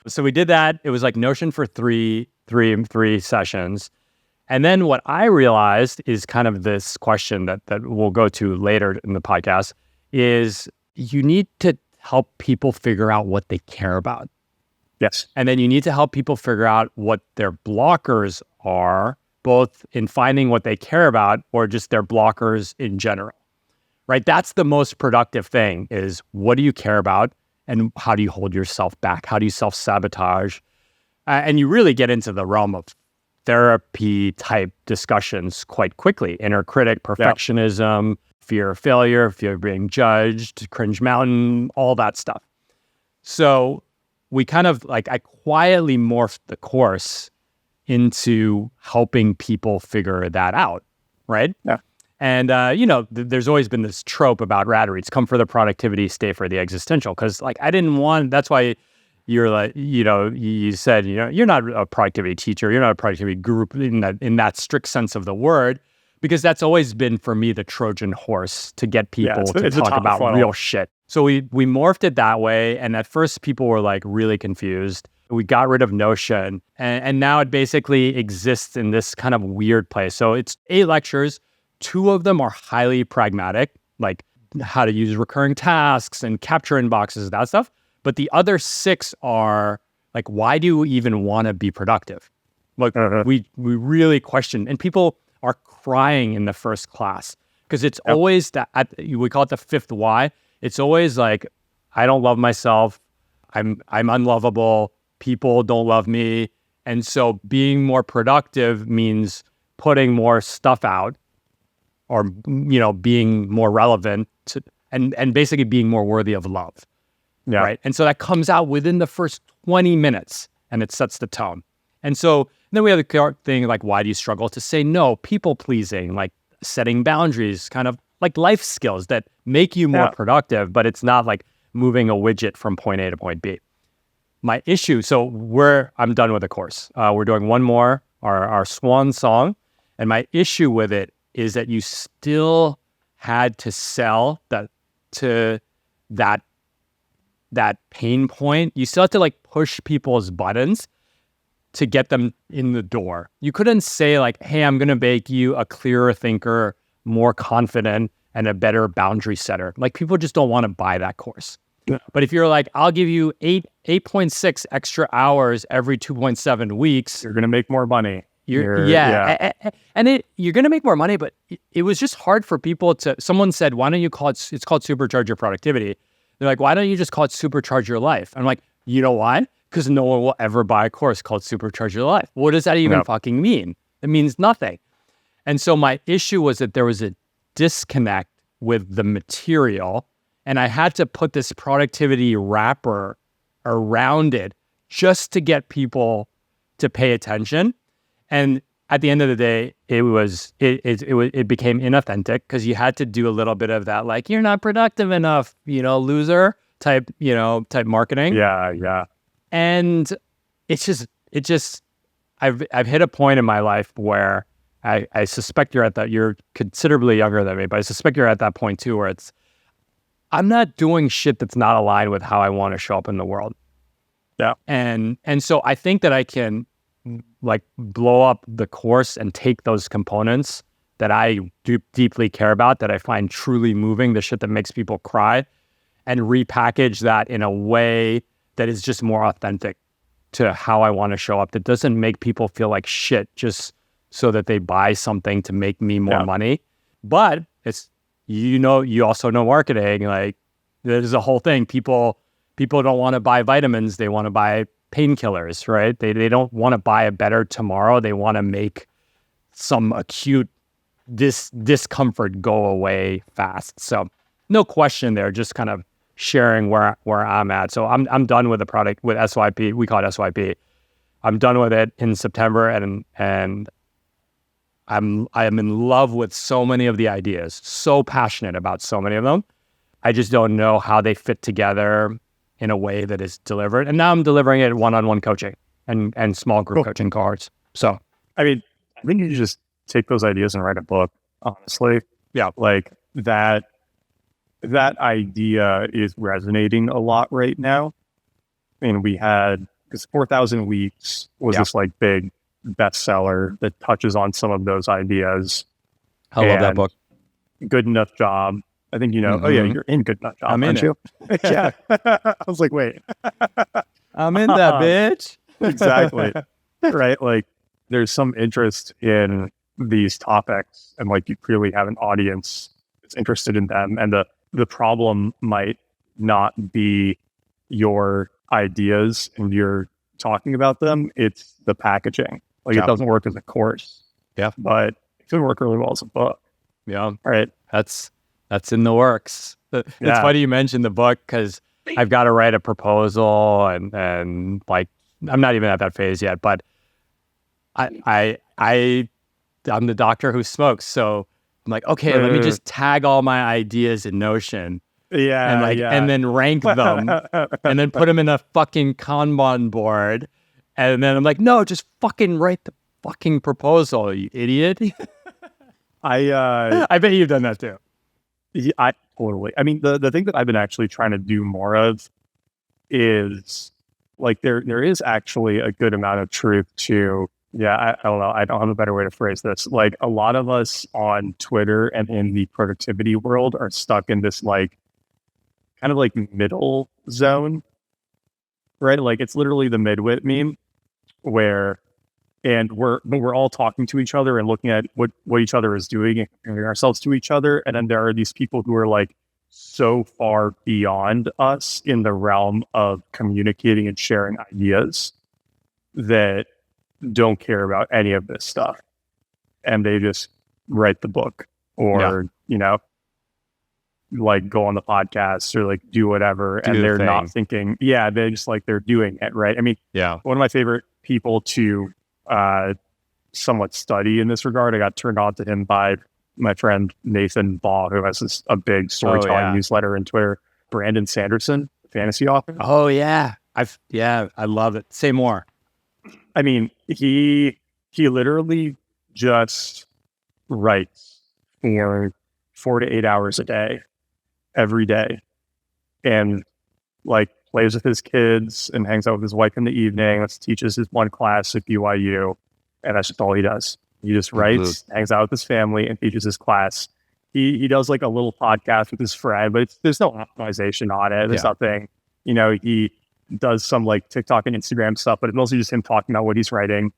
So we did that. It was like Notion for three sessions. And then what I realized is kind of this question that we'll go to later in the podcast is you need to help people figure out what they care about. Yes. And then you need to help people figure out what their blockers are, both in finding what they care about or just their blockers in general, right? That's the most productive thing is what do you care about and how do you hold yourself back? How do you self-sabotage? And you really get into the realm of therapy type discussions quite quickly. Inner critic, perfectionism, fear of failure, fear of being judged, cringe mountain, all that stuff. So we kind of I quietly morphed the course into helping people figure that out, right? Yeah. And, there's always been this trope about RADREADERs, come for the productivity, stay for the existential. Because I didn't want, that's why you're you said, you're not a productivity teacher, you're not a productivity guru in that strict sense of the word, because that's always been for me the Trojan horse to get people to talk about real shit. So we morphed it that way, and at first people were really confused. We got rid of Notion, and now it basically exists in this kind of weird place. So it's 8 lectures. 2 of them are highly pragmatic, like how to use recurring tasks and capture inboxes, that stuff. But the other 6 are why do you even want to be productive? We really question, and people are crying in the first class because it's always that we call it the 5th why. It's always I don't love myself. I'm unlovable. People don't love me. And so being more productive means putting more stuff out or, being more relevant to, and basically being more worthy of love. Yeah. Right. And so that comes out within the first 20 minutes and it sets the tone. And so then we have the thing why do you struggle to say no? People pleasing, setting boundaries, kind of life skills that make you more productive, but it's not moving a widget from point A to point B. My issue, I'm done with the course. We're doing one more, our swan song. And my issue with it is that you still had to sell that pain point. You still have to push people's buttons to get them in the door. You couldn't say hey, I'm going to make you a clearer thinker, more confident, and a better boundary setter. People just don't want to buy that course. Yeah. But if you're I'll give you 8.6 extra hours every 2.7 weeks, you're going to make more money. You're going to make more money, but it was just hard for people to, someone said, why don't you call it, it's called Supercharge Your Productivity. They're why don't you just call it Supercharge Your Life? I'm you know why? Because no one will ever buy a course called Supercharge Your Life. What does that even fucking mean? It means nothing. And so my issue was that there was a disconnect with the material, and I had to put this productivity wrapper around it just to get people to pay attention. And at the end of the day, it became inauthentic because you had to do a little bit of that, you're not productive enough, loser type marketing. Yeah. And I've hit a point in my life where I suspect you're considerably younger than me, but I suspect you're at that point too, where I'm not doing shit that's not aligned with how I want to show up in the world. Yeah. And so I think that I can blow up the course and take those components that I deeply care about, that I find truly moving, the shit that makes people cry, and repackage that in a way that is just more authentic to how I want to show up, that doesn't make people feel like shit just so that they buy something to make me more money. But it's, you also know marketing, like there's a whole thing. People don't want to buy vitamins. They want to buy painkillers, right? They don't want to buy a better tomorrow. They want to make some acute discomfort go away fast. So no question there, just kind of sharing where I'm at. So I'm done with the product with SYP. We call it SYP. I'm done with it in September, and I am in love with so many of the ideas, so passionate about so many of them. I just don't know how they fit together in a way that is delivered. And now I'm delivering it one-on-one coaching and small group coaching cards. So, I mean, I think you just take those ideas and write a book, honestly. Yeah. Like that idea is resonating a lot right now. I mean, because 4,000 Weeks was this like big bestseller that touches on some of those ideas. I love that book. Good Enough Job. I think, oh yeah, you're in Good Enough Job, aren't you? Yeah. I was like, wait. I'm in that bitch. Exactly. Right? Like, there's some interest in these topics, and like you clearly have an audience that's interested in them. And the problem might not be your ideas and you're talking about them. It's the packaging. Like it doesn't work as a course. Yeah. But it could work really well as a book. Yeah. Right. That's in the works. It's funny you mentioned the book, because I've got to write a proposal and like, I'm not even at that phase yet, but I'm the doctor who smokes. So I'm like, okay, let me just tag all my ideas in Notion. Yeah. And then rank them and then put them in a fucking Kanban board. And then I'm like, no, just fucking write the fucking proposal, you idiot. I bet you've done that too. I totally. I mean, the thing that I've been actually trying to do more of is like there is actually a good amount of truth to, I don't know, I don't have a better way to phrase this. Like a lot of us on Twitter and in the productivity world are stuck in this like kind of like middle zone, right? Like it's literally the midwit meme and we're all talking to each other and looking at what each other is doing and comparing ourselves to each other. And then there are these people who are like so far beyond us in the realm of communicating and sharing ideas that don't care about any of this stuff. And they just write the book or, like go on the podcast or like do whatever. And they're not thinking, they just like, they're doing it. Right. I mean, one of my favorite people to somewhat study in this regard, I got turned on to him by my friend Nathan Baugh, who has a big storytelling newsletter and Twitter. Brandon Sanderson, fantasy author. Oh yeah. I love it. Say more. I mean, he literally just writes for 4 to 8 hours a day, every day, and like plays with his kids and hangs out with his wife in the evening. Teaches his one class at BYU, and that's just all he does. He just writes, hangs out with his family, and teaches his class. He does like a little podcast with his friend, but there's no optimization on it. There's nothing, he does some like TikTok and Instagram stuff, but it's mostly just him talking about what he's writing.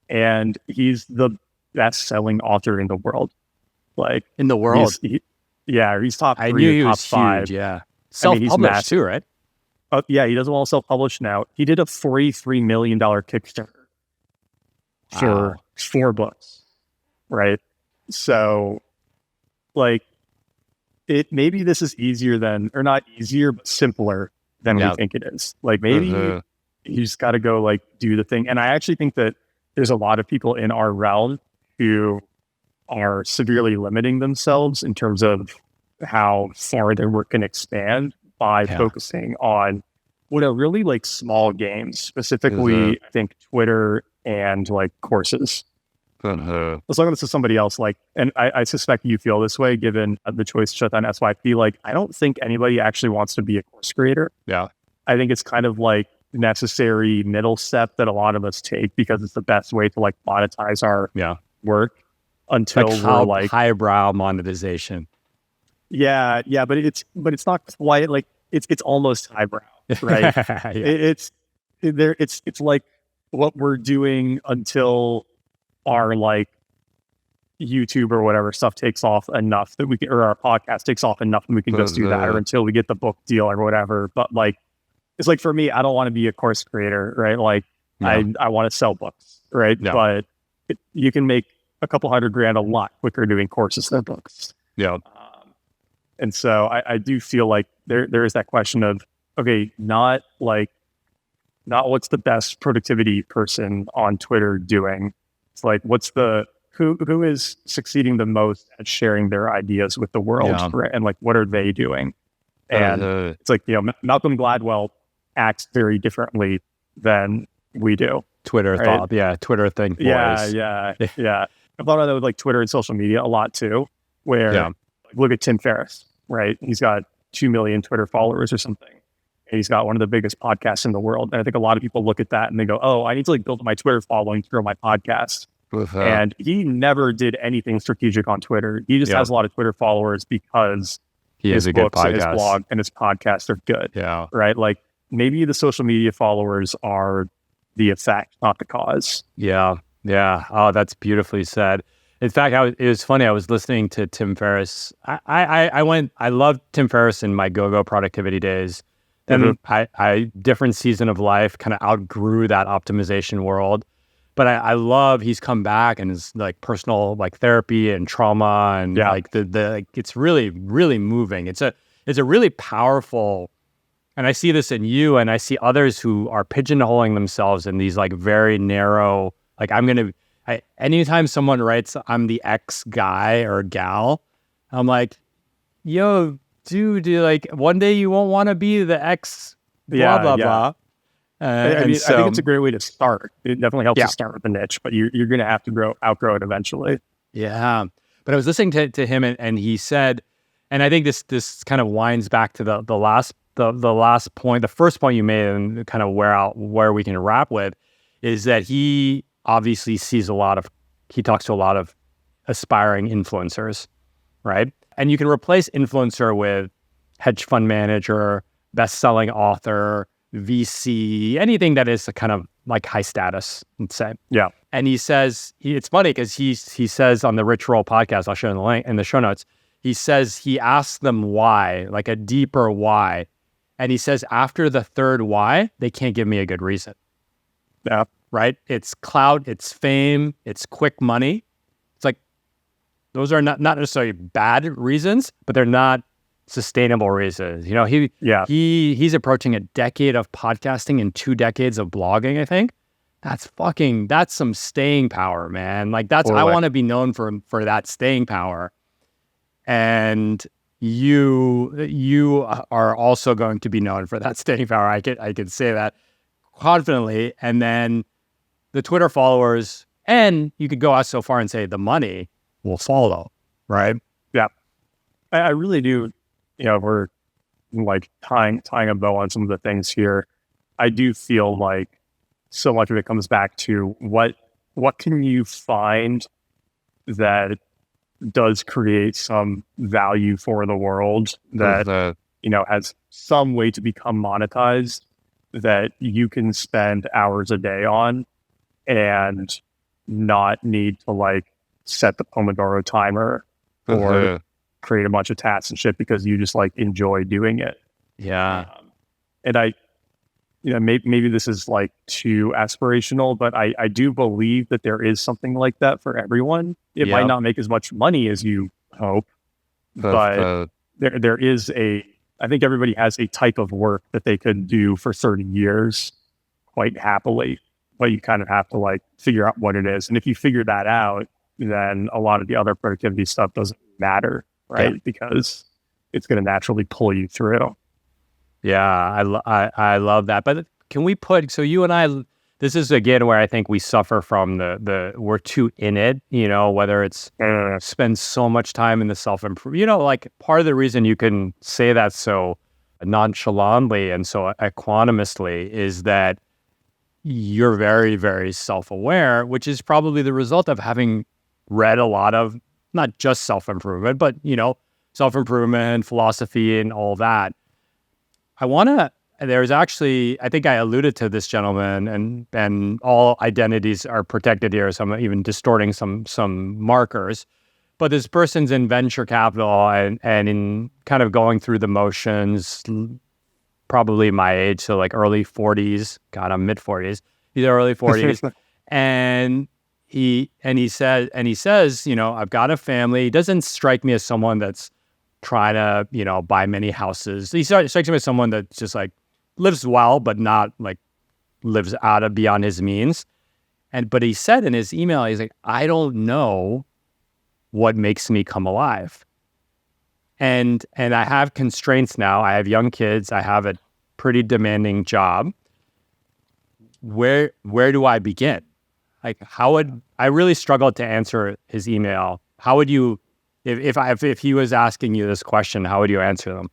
And he's the best-selling author in the world. Like in the world, he's top 3, I knew he top was 5. Huge, yeah, self-published too, right? He does all self-published now. He did a $43 million Kickstarter for 4 books, right? So, like, maybe this is easier than, or not easier, but simpler than we think it is. Like, maybe you just got to go, like, do the thing. And I actually think that there's a lot of people in our realm who are severely limiting themselves in terms of how far their work can expand by focusing on what are really like small games, specifically, I think Twitter and like courses. I was talking to somebody else, like, and I suspect you feel this way given the choice to shut down SYP. Like, I don't think anybody actually wants to be a course creator. Yeah. I think it's kind of like necessary middle step that a lot of us take because it's the best way to like monetize our work. until Like we're like, highbrow monetization. yeah, but it's not quite like it's almost highbrow, right? Yeah. It's like what we're doing until our like YouTube or whatever stuff takes off enough that we can, or our podcast takes off enough and we can just do that, or until we get the book deal or whatever. But like, it's like for me, I don't want to be a course creator, right? Like I want to sell books, right? Yeah. But you can make a couple $100,000 a lot quicker doing courses than books. Yeah. And so I do feel like there is that question of, okay, not what's the best productivity person on Twitter doing. It's like, what's the, who is succeeding the most at sharing their ideas with the world, right? And like, what are they doing? And it's like, Malcolm Gladwell acts very differently than we do. Twitter right? thought, Twitter thing. Yeah. I've thought about that with like Twitter and social media a lot too, where look at Tim Ferriss, right? He's got 2 million Twitter followers or something. And he's got one of the biggest podcasts in the world. And I think a lot of people look at that and they go, oh, I need to like build my Twitter following to grow my podcast. And he never did anything strategic on Twitter. He just has a lot of Twitter followers because he has his a good books podcast. And his blog and his podcast are good. Yeah. Right? Like maybe the social media followers are the effect, not the cause. Yeah. Oh, that's beautifully said. In fact, it was funny. I was listening to Tim Ferriss. I loved Tim Ferriss in my go-go productivity days. Then I different season of life, kind of outgrew that optimization world. But I love he's come back and his like personal like therapy and trauma and like the like, it's really, really moving. It's a really powerful, and I see this in you and I see others who are pigeonholing themselves in these like very narrow, like anytime someone writes, I'm the X guy or gal, I'm like, yo, dude, like one day you won't want to be the X blah, blah. I think it's a great way to start. It definitely helps to start with a niche, but you're going to have to outgrow it eventually. Yeah. But I was listening to him and he said, and I think this kind of winds back to the last point, the first point you made and kind of where we can wrap with is that he obviously he talks to a lot of aspiring influencers, right? And you can replace influencer with hedge fund manager, best-selling author, VC, anything that is a kind of like high status, let's say. Yeah. And he says, it's funny because he says on the Rich Roll podcast, I'll show you the link in the show notes, he says he asks them why, like a deeper why. And he says after the third why, they can't give me a good reason. Yeah. Right? It's clout, it's fame, it's quick money. It's like, those are not necessarily bad reasons, but they're not sustainable reasons. He's approaching a decade of podcasting and 2 decades of blogging, I think. That's some staying power, man. Like I want to be known for that staying power. And you are also going to be known for that staying power. I could say that confidently. And then the Twitter followers, and you could go out so far and say the money will follow, right? Yeah. I really do, we're like tying a bow on some of the things here. I do feel like so much of it comes back to what can you find that does create some value for the world that has some way to become monetized that you can spend hours a day on and not need to like set the Pomodoro timer or create a bunch of tasks and shit because you just like enjoy doing it. Yeah. And maybe this is like too aspirational, but I do believe that there is something like that for everyone. It might not make as much money as you hope, but there is I think everybody has a type of work that they could do for 30 years quite happily, but you kind of have to like figure out what it is. And if you figure that out, then a lot of the other productivity stuff doesn't matter, right? Yeah. Because it's going to naturally pull you through. Yeah, I love that. But can we so you and I, this is again where I think we suffer from we're too in it, whether it's spend so much time in the self-improvement, like part of the reason you can say that so nonchalantly and so equanimously is that you're very, very self-aware, which is probably the result of having read a lot of not just self-improvement, but, self-improvement, philosophy, and all that. There's actually, I think I alluded to this gentleman, and all identities are protected here, so I'm even distorting some markers. But this person's in venture capital and in kind of going through the motions, probably my age, so like early 40s. God, I'm mid 40s. He's early 40s. and he says, I've got a family. He doesn't strike me as someone that's trying to, buy many houses. He strikes me as someone that's just like lives well, but not like lives out of beyond his means. But he said in his email, he's like, I don't know what makes me come alive. And I have constraints now. I have young kids. I have a pretty demanding job. Where do I begin? Like, I really struggled to answer his email. How would you, if he was asking you this question, how would you answer them?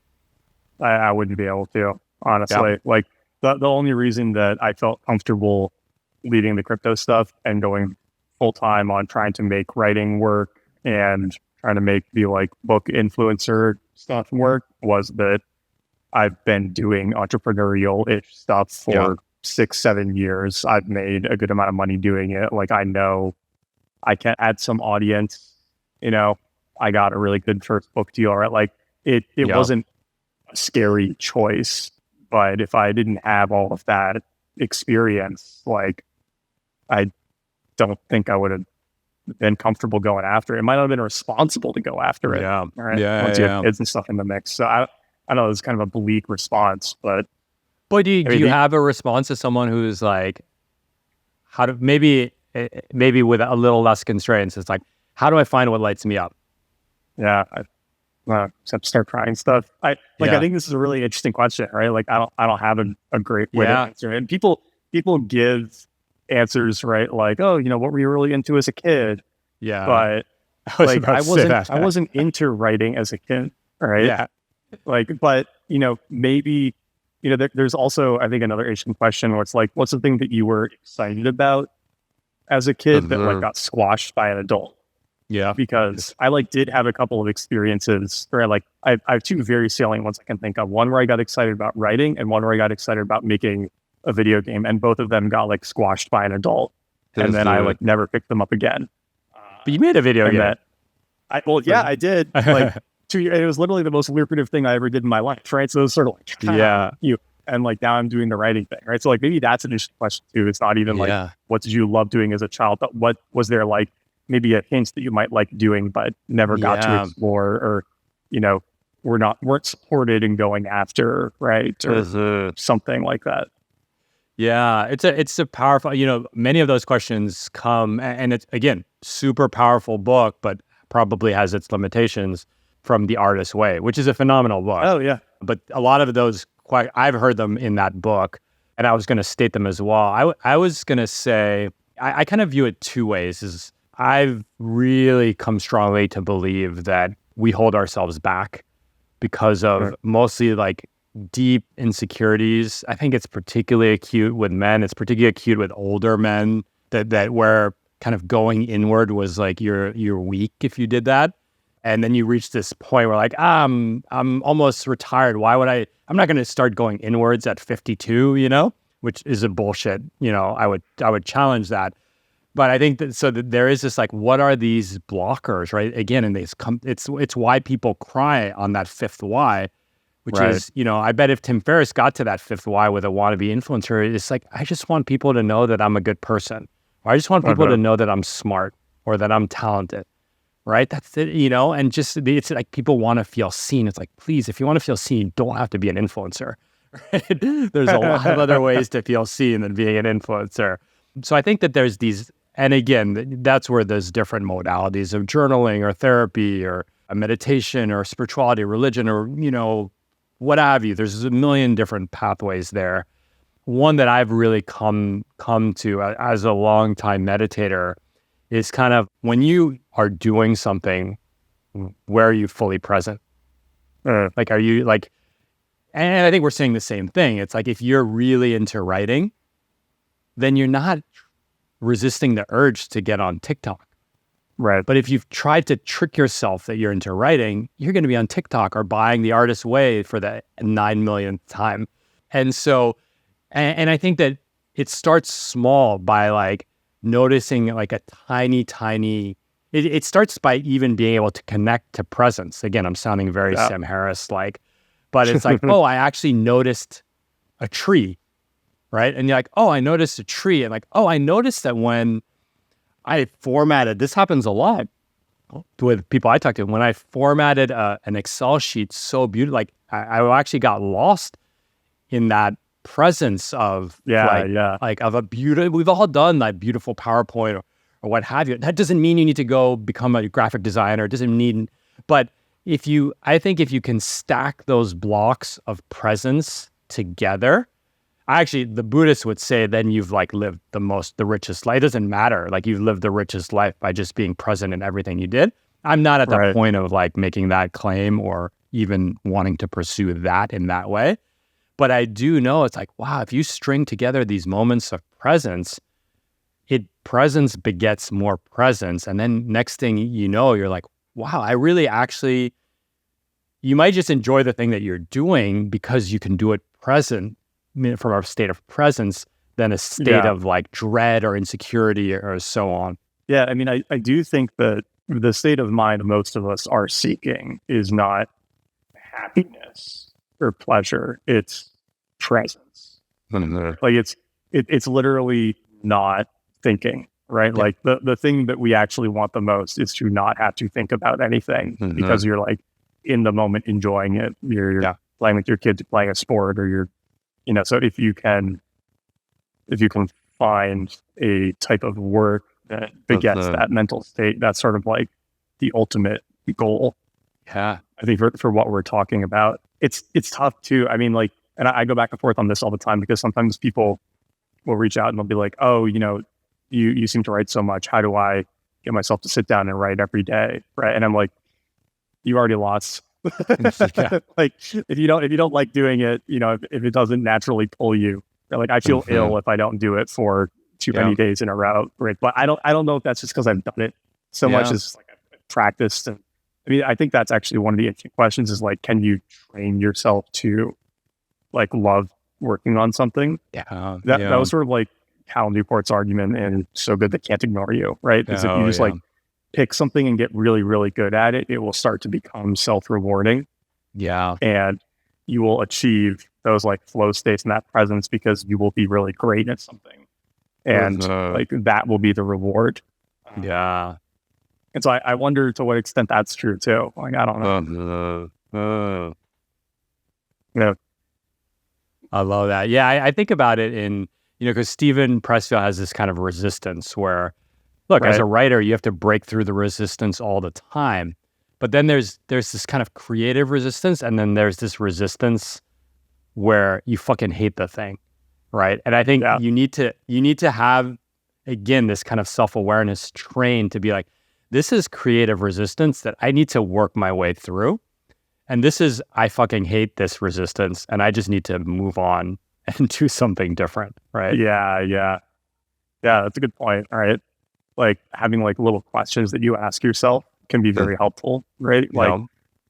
I wouldn't be able to, honestly. Yeah. Like the only reason that I felt comfortable leading the crypto stuff and going full time on trying to make writing work and trying to make the like book influencer stuff work was that I've been doing entrepreneurial-ish stuff for 6-7 years. I've made a good amount of money doing it. Like, I know I can add some audience. I got a really good first book deal, right? Like it wasn't a scary choice, but if I didn't have all of that experience, like I don't think I would have been comfortable going after it. It might not have been responsible to go after it. Yeah. Right? Yeah. Once you have kids and stuff in the mix. So I know it's kind of a bleak response, but do you have a response to someone who's like, maybe with a little less constraints? It's like, how do I find what lights me up? Yeah. Except start trying stuff. I think this is a really interesting question, right? Like I don't have a great way to answer it. And people give answers, right? Like, oh, what were you really into as a kid? Yeah. But I wasn't into writing as a kid, right? Yeah. Like, but maybe, there's also, I think, another interesting question where it's like, what's the thing that you were excited about as a kid that like got squashed by an adult? Yeah. Because I did have a couple of experiences where I have two very salient ones I can think of. One where I got excited about writing and one where I got excited about making a video game, and both of them got squashed by an adult. And then I never picked them up again. But you made a video game. I did. 2 years. It was literally the most lucrative thing I ever did in my life, right? So it was sort of and now I'm doing the writing thing, right? So maybe that's an interesting question too. It's not even what did you love doing as a child, but what was there maybe a hint that you might like doing but never got to explore, or weren't supported in going after, right? Or something like that. Yeah, it's a powerful, many of those questions come, and it's, again, super powerful book, but probably has its limitations, from The Artist's Way, which is a phenomenal book. Oh, yeah. But a lot of those, I've heard them in that book, and I was going to state them as well. I was going to say, I kind of view it two ways. I've really come strongly to believe that we hold ourselves back because of mostly deep insecurities. I think it's particularly acute with men. It's particularly acute with older men that where kind of going inward was you're weak if you did that. And then you reach this point where I'm almost retired. Why would I'm not going to start going inwards at 52, which is a bullshit. I would challenge that. But I think that there is this what are these blockers, right? Again, and it's why people cry on that fifth why, which is, I bet if Tim Ferriss got to that fifth why with a wannabe influencer, it's I just want people to know that I'm a good person. Or I just want people to know that I'm smart or that I'm talented, right? That's it, and just, it's people want to feel seen. It's please, if you want to feel seen, you don't have to be an influencer, right? There's a lot of other ways to feel seen than being an influencer. So I think that there's these, and again, that's where there's different modalities of journaling or therapy or a meditation or spirituality, religion, or, what have you. There's a million different pathways there. One that I've really come to as a longtime meditator is kind of when you are doing something, where are you fully present? Are you and I think we're saying the same thing. It's if you're really into writing, then you're not resisting the urge to get on TikTok, Right. But if you've tried to trick yourself that you're into writing, you're going to be on TikTok or buying The Artist's Way for the 9 millionth time. And so, and I think that it starts small by like noticing like a tiny, it starts by even being able to connect to presence. Again, I'm sounding very Sam Harris like, but it's like, oh, I actually noticed a tree, right? And you're like, oh, I noticed a tree. And like, oh, I noticed that when I formatted, this happens a lot with people I talk to, when I formatted an Excel sheet so beautiful, like I actually got lost in that presence of like of a beautiful, we've all done that beautiful PowerPoint or what have you. That doesn't mean you need to go become a graphic designer. It doesn't mean, but I think if you can stack those blocks of presence together, the Buddhists would say then you've like lived the richest life. It doesn't matter. Like you've lived the richest life by just being present in everything you did. I'm not at the point of like making that claim or even wanting to pursue that in that way. But I do know it's like, wow, if you string together these moments of presence, presence begets more presence. And then next thing you know, you're like, wow, I really actually, you might just enjoy the thing that you're doing because you can do it present from a state of presence than a state of like dread or insecurity or so on. Yeah, I mean, I do think that the state of mind most of us are seeking is not happiness or pleasure, it's presence. Like it's literally not thinking, right? Yeah. Like the thing that we actually want the most is to not have to think about anything because you're like in the moment enjoying it. You're playing with your kids, playing a sport, or you're, so if you can find a type of work that begets that mental state, that's sort of like the ultimate goal. Yeah. I think for what we're talking about, it's tough too. I mean, like, and I go back and forth on this all the time because sometimes people will reach out and they'll be like, oh, you seem to write so much. How do I get myself to sit down and write every day? Right. And I'm like, you already lost. Like if you don't like doing it, if it doesn't naturally pull you, like I feel ill if I don't do it for too many days in a row. Right. But I don't know if that's just because I've done it so much as like I've practiced. And I mean, I think that's actually one of the interesting questions is like, can you train yourself to like love working on something? Yeah. That was sort of like Cal Newport's argument in So Good They Can't Ignore You, right? Because if you just like pick something and get really, really good at it, it will start to become self-rewarding. Yeah. And you will achieve those like flow states and that presence because you will be really great at something. And like that will be the reward. Yeah. And so I wonder to what extent that's true too. Like, I don't know. I love that. Yeah, I think about it in, because Steven Pressfield has this kind of resistance where, look, as a writer, you have to break through the resistance all the time. But then there's this kind of creative resistance, and then there's this resistance where you fucking hate the thing, right? And I think you need to have, again, this kind of self-awareness trained to be like, this is creative resistance that I need to work my way through. And this is, I fucking hate this resistance and I just need to move on and do something different, right? Yeah, that's a good point, all right? Like having like little questions that you ask yourself can be very helpful, right? Like,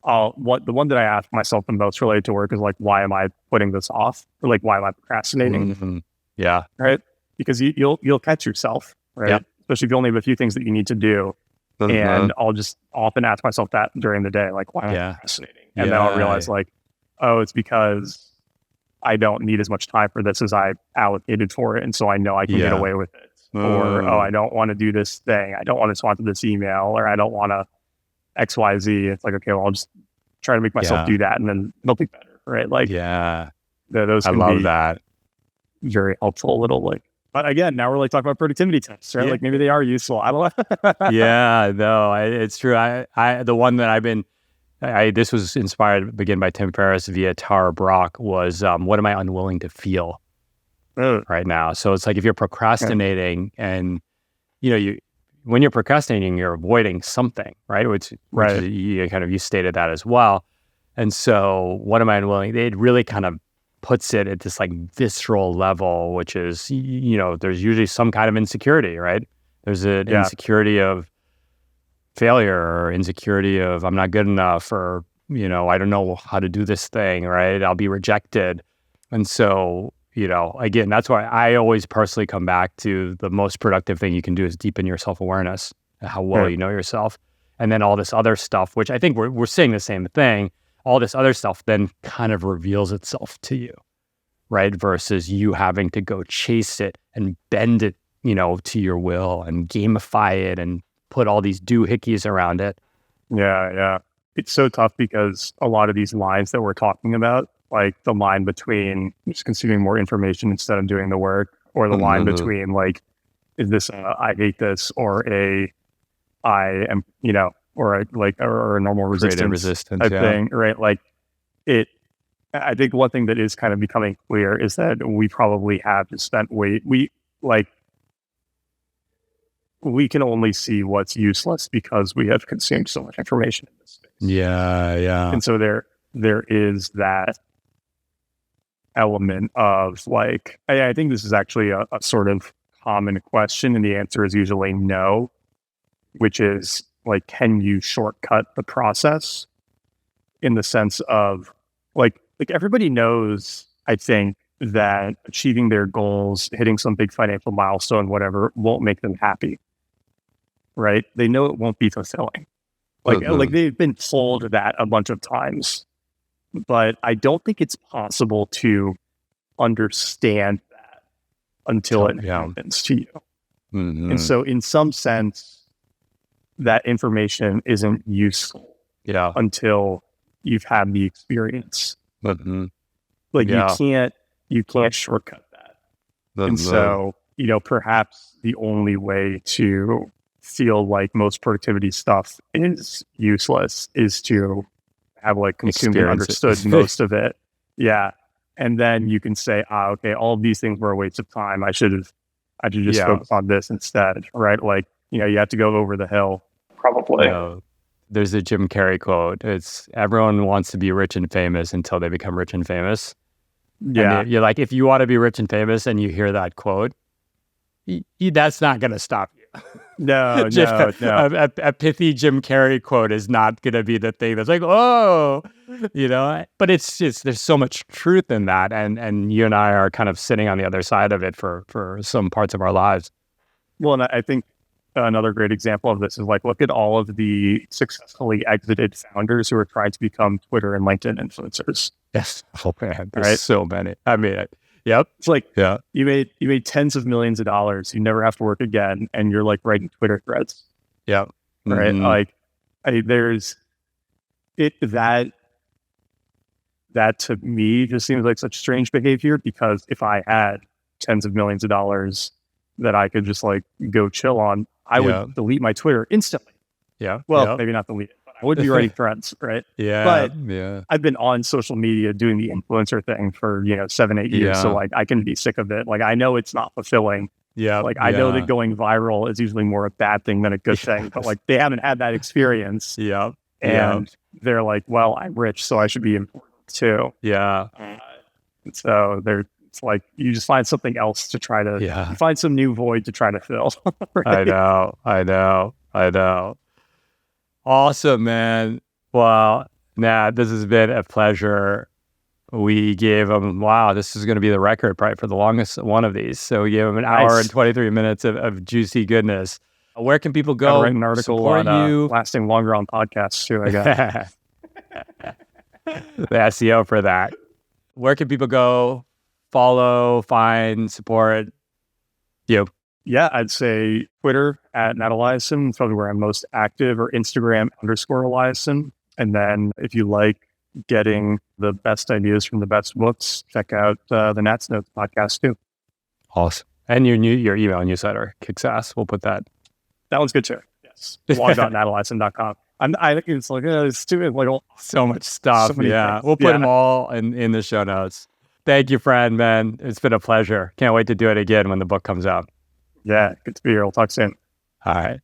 the one that I ask myself the most related to work is like, why am I putting this off? Or like, why am I procrastinating? Mm-hmm. Yeah. Right? Because you'll catch yourself, right? Yep. Especially if you only have a few things that you need to do. And I'll just often ask myself that during the day, like, why am I procrastinating? And then I'll realize like, oh, it's because I don't need as much time for this as I allocated for it. And so I know I can get away with it. Or, oh, I don't want to do this thing. I don't want to respond to this email, or I don't want to XYZ. It's like, okay, well, I'll just try to make myself do that and then it'll be better. Right. Like, those can I love be that. Very helpful little like, but again, now we're like talking about productivity tests, right? Like maybe they are useful. I don't know. Yeah, no, it's true. I the one that I've been, this was inspired again by Tim Ferriss via Tara Brach was, what am I unwilling to feel right now? So it's like if you're procrastinating and, when you're procrastinating, you're avoiding something, right? Which you stated that as well. And so what am I unwilling? It really kind of puts it at this like visceral level, which is, there's usually some kind of insecurity, right? There's an insecurity of, failure or insecurity of I'm not good enough, or, I don't know how to do this thing, right? I'll be rejected. And so, again, that's why I always personally come back to the most productive thing you can do is deepen your self-awareness, how well you know yourself. And then all this other stuff, which I think we're saying the same thing, all this other stuff then kind of reveals itself to you, right? Versus you having to go chase it and bend it, to your will and gamify it and put all these doohickeys around it. Yeah. It's so tough because a lot of these lines that we're talking about, like the line between just consuming more information instead of doing the work, or the line between like, is this I hate this, or I am, or a normal resistance type thing, right? Like I think one thing that is kind of becoming clear is that we probably have just spent we can only see what's useless because we have consumed so much information in this space. Yeah. And so there is that element of like, I think this is actually a sort of common question, and the answer is usually no, which is like, can you shortcut the process? In the sense of like everybody knows, I think, that achieving their goals, hitting some big financial milestone, whatever, won't make them happy. Right? They know it won't be fulfilling. Like they've been told that a bunch of times, but I don't think it's possible to understand that until it happens to you. And so in some sense, that information isn't useful until you've had the experience. Like you can't shortcut that. And so, perhaps the only way to feel like most productivity stuff is useless is to have like consumed and understood most of it. Yeah. And then you can say, okay, all of these things were a waste of time. I should just focus on this instead. Right. Like, you have to go over the hill. Probably. There's a Jim Carrey quote. It's everyone wants to be rich and famous until they become rich and famous. Yeah. And you're like, if you want to be rich and famous and you hear that quote, that's not going to stop you. No. A pithy Jim Carrey quote is not going to be the thing that's like, oh, but it's just, there's so much truth in that. And you and I are kind of sitting on the other side of it for some parts of our lives. Well, and I think another great example of this is like, look at all of the successfully exited founders who are trying to become Twitter and LinkedIn influencers. Yes. Oh man, there's so many. I mean, yep. It's like, you made tens of millions of dollars. You never have to work again. And you're like writing Twitter threads. Yep. Right. Like there's it, that to me just seems like such strange behavior, because if I had tens of millions of dollars that I could just like go chill on, I would delete my Twitter instantly. Yeah. Well, maybe not delete it, but I would be writing threads, right? But I've been on social media doing the influencer thing for, 7-8 years. So like I can be sick of it. Like I know it's not fulfilling. Yeah. Like I know that going viral is usually more a bad thing than a good thing, but like they haven't had that experience. Yeah. And they're like, well, I'm rich, so I should be important too. Yeah. So it's like you just find something else to try to you find some new void to try to fill. Right? I know. Awesome, man. Well, Nat, this has been a pleasure. We gave him, this is going to be the record probably for the longest one of these. So we gave him an hour and 23 minutes of juicy goodness. Where can people go? I'll write an article on you lasting longer on podcasts too, I guess. The SEO for that. Where can people go? Follow, find, support you? Yeah, I'd say Twitter at Nat Eliason, probably where I'm most active, or Instagram _Eliason. And then if you like getting the best ideas from the best books, check out the Nat's Notes podcast too. Awesome. And your email newsletter kicks ass. We'll put that. That one's good too. Yes. blog.nateliason.com. I think it's like, it's too, like, so much stuff. So things. We'll put them all in the show notes. Thank you, friend, man. It's been a pleasure. Can't wait to do it again when the book comes out. Yeah, good to be here. We'll talk soon. All right.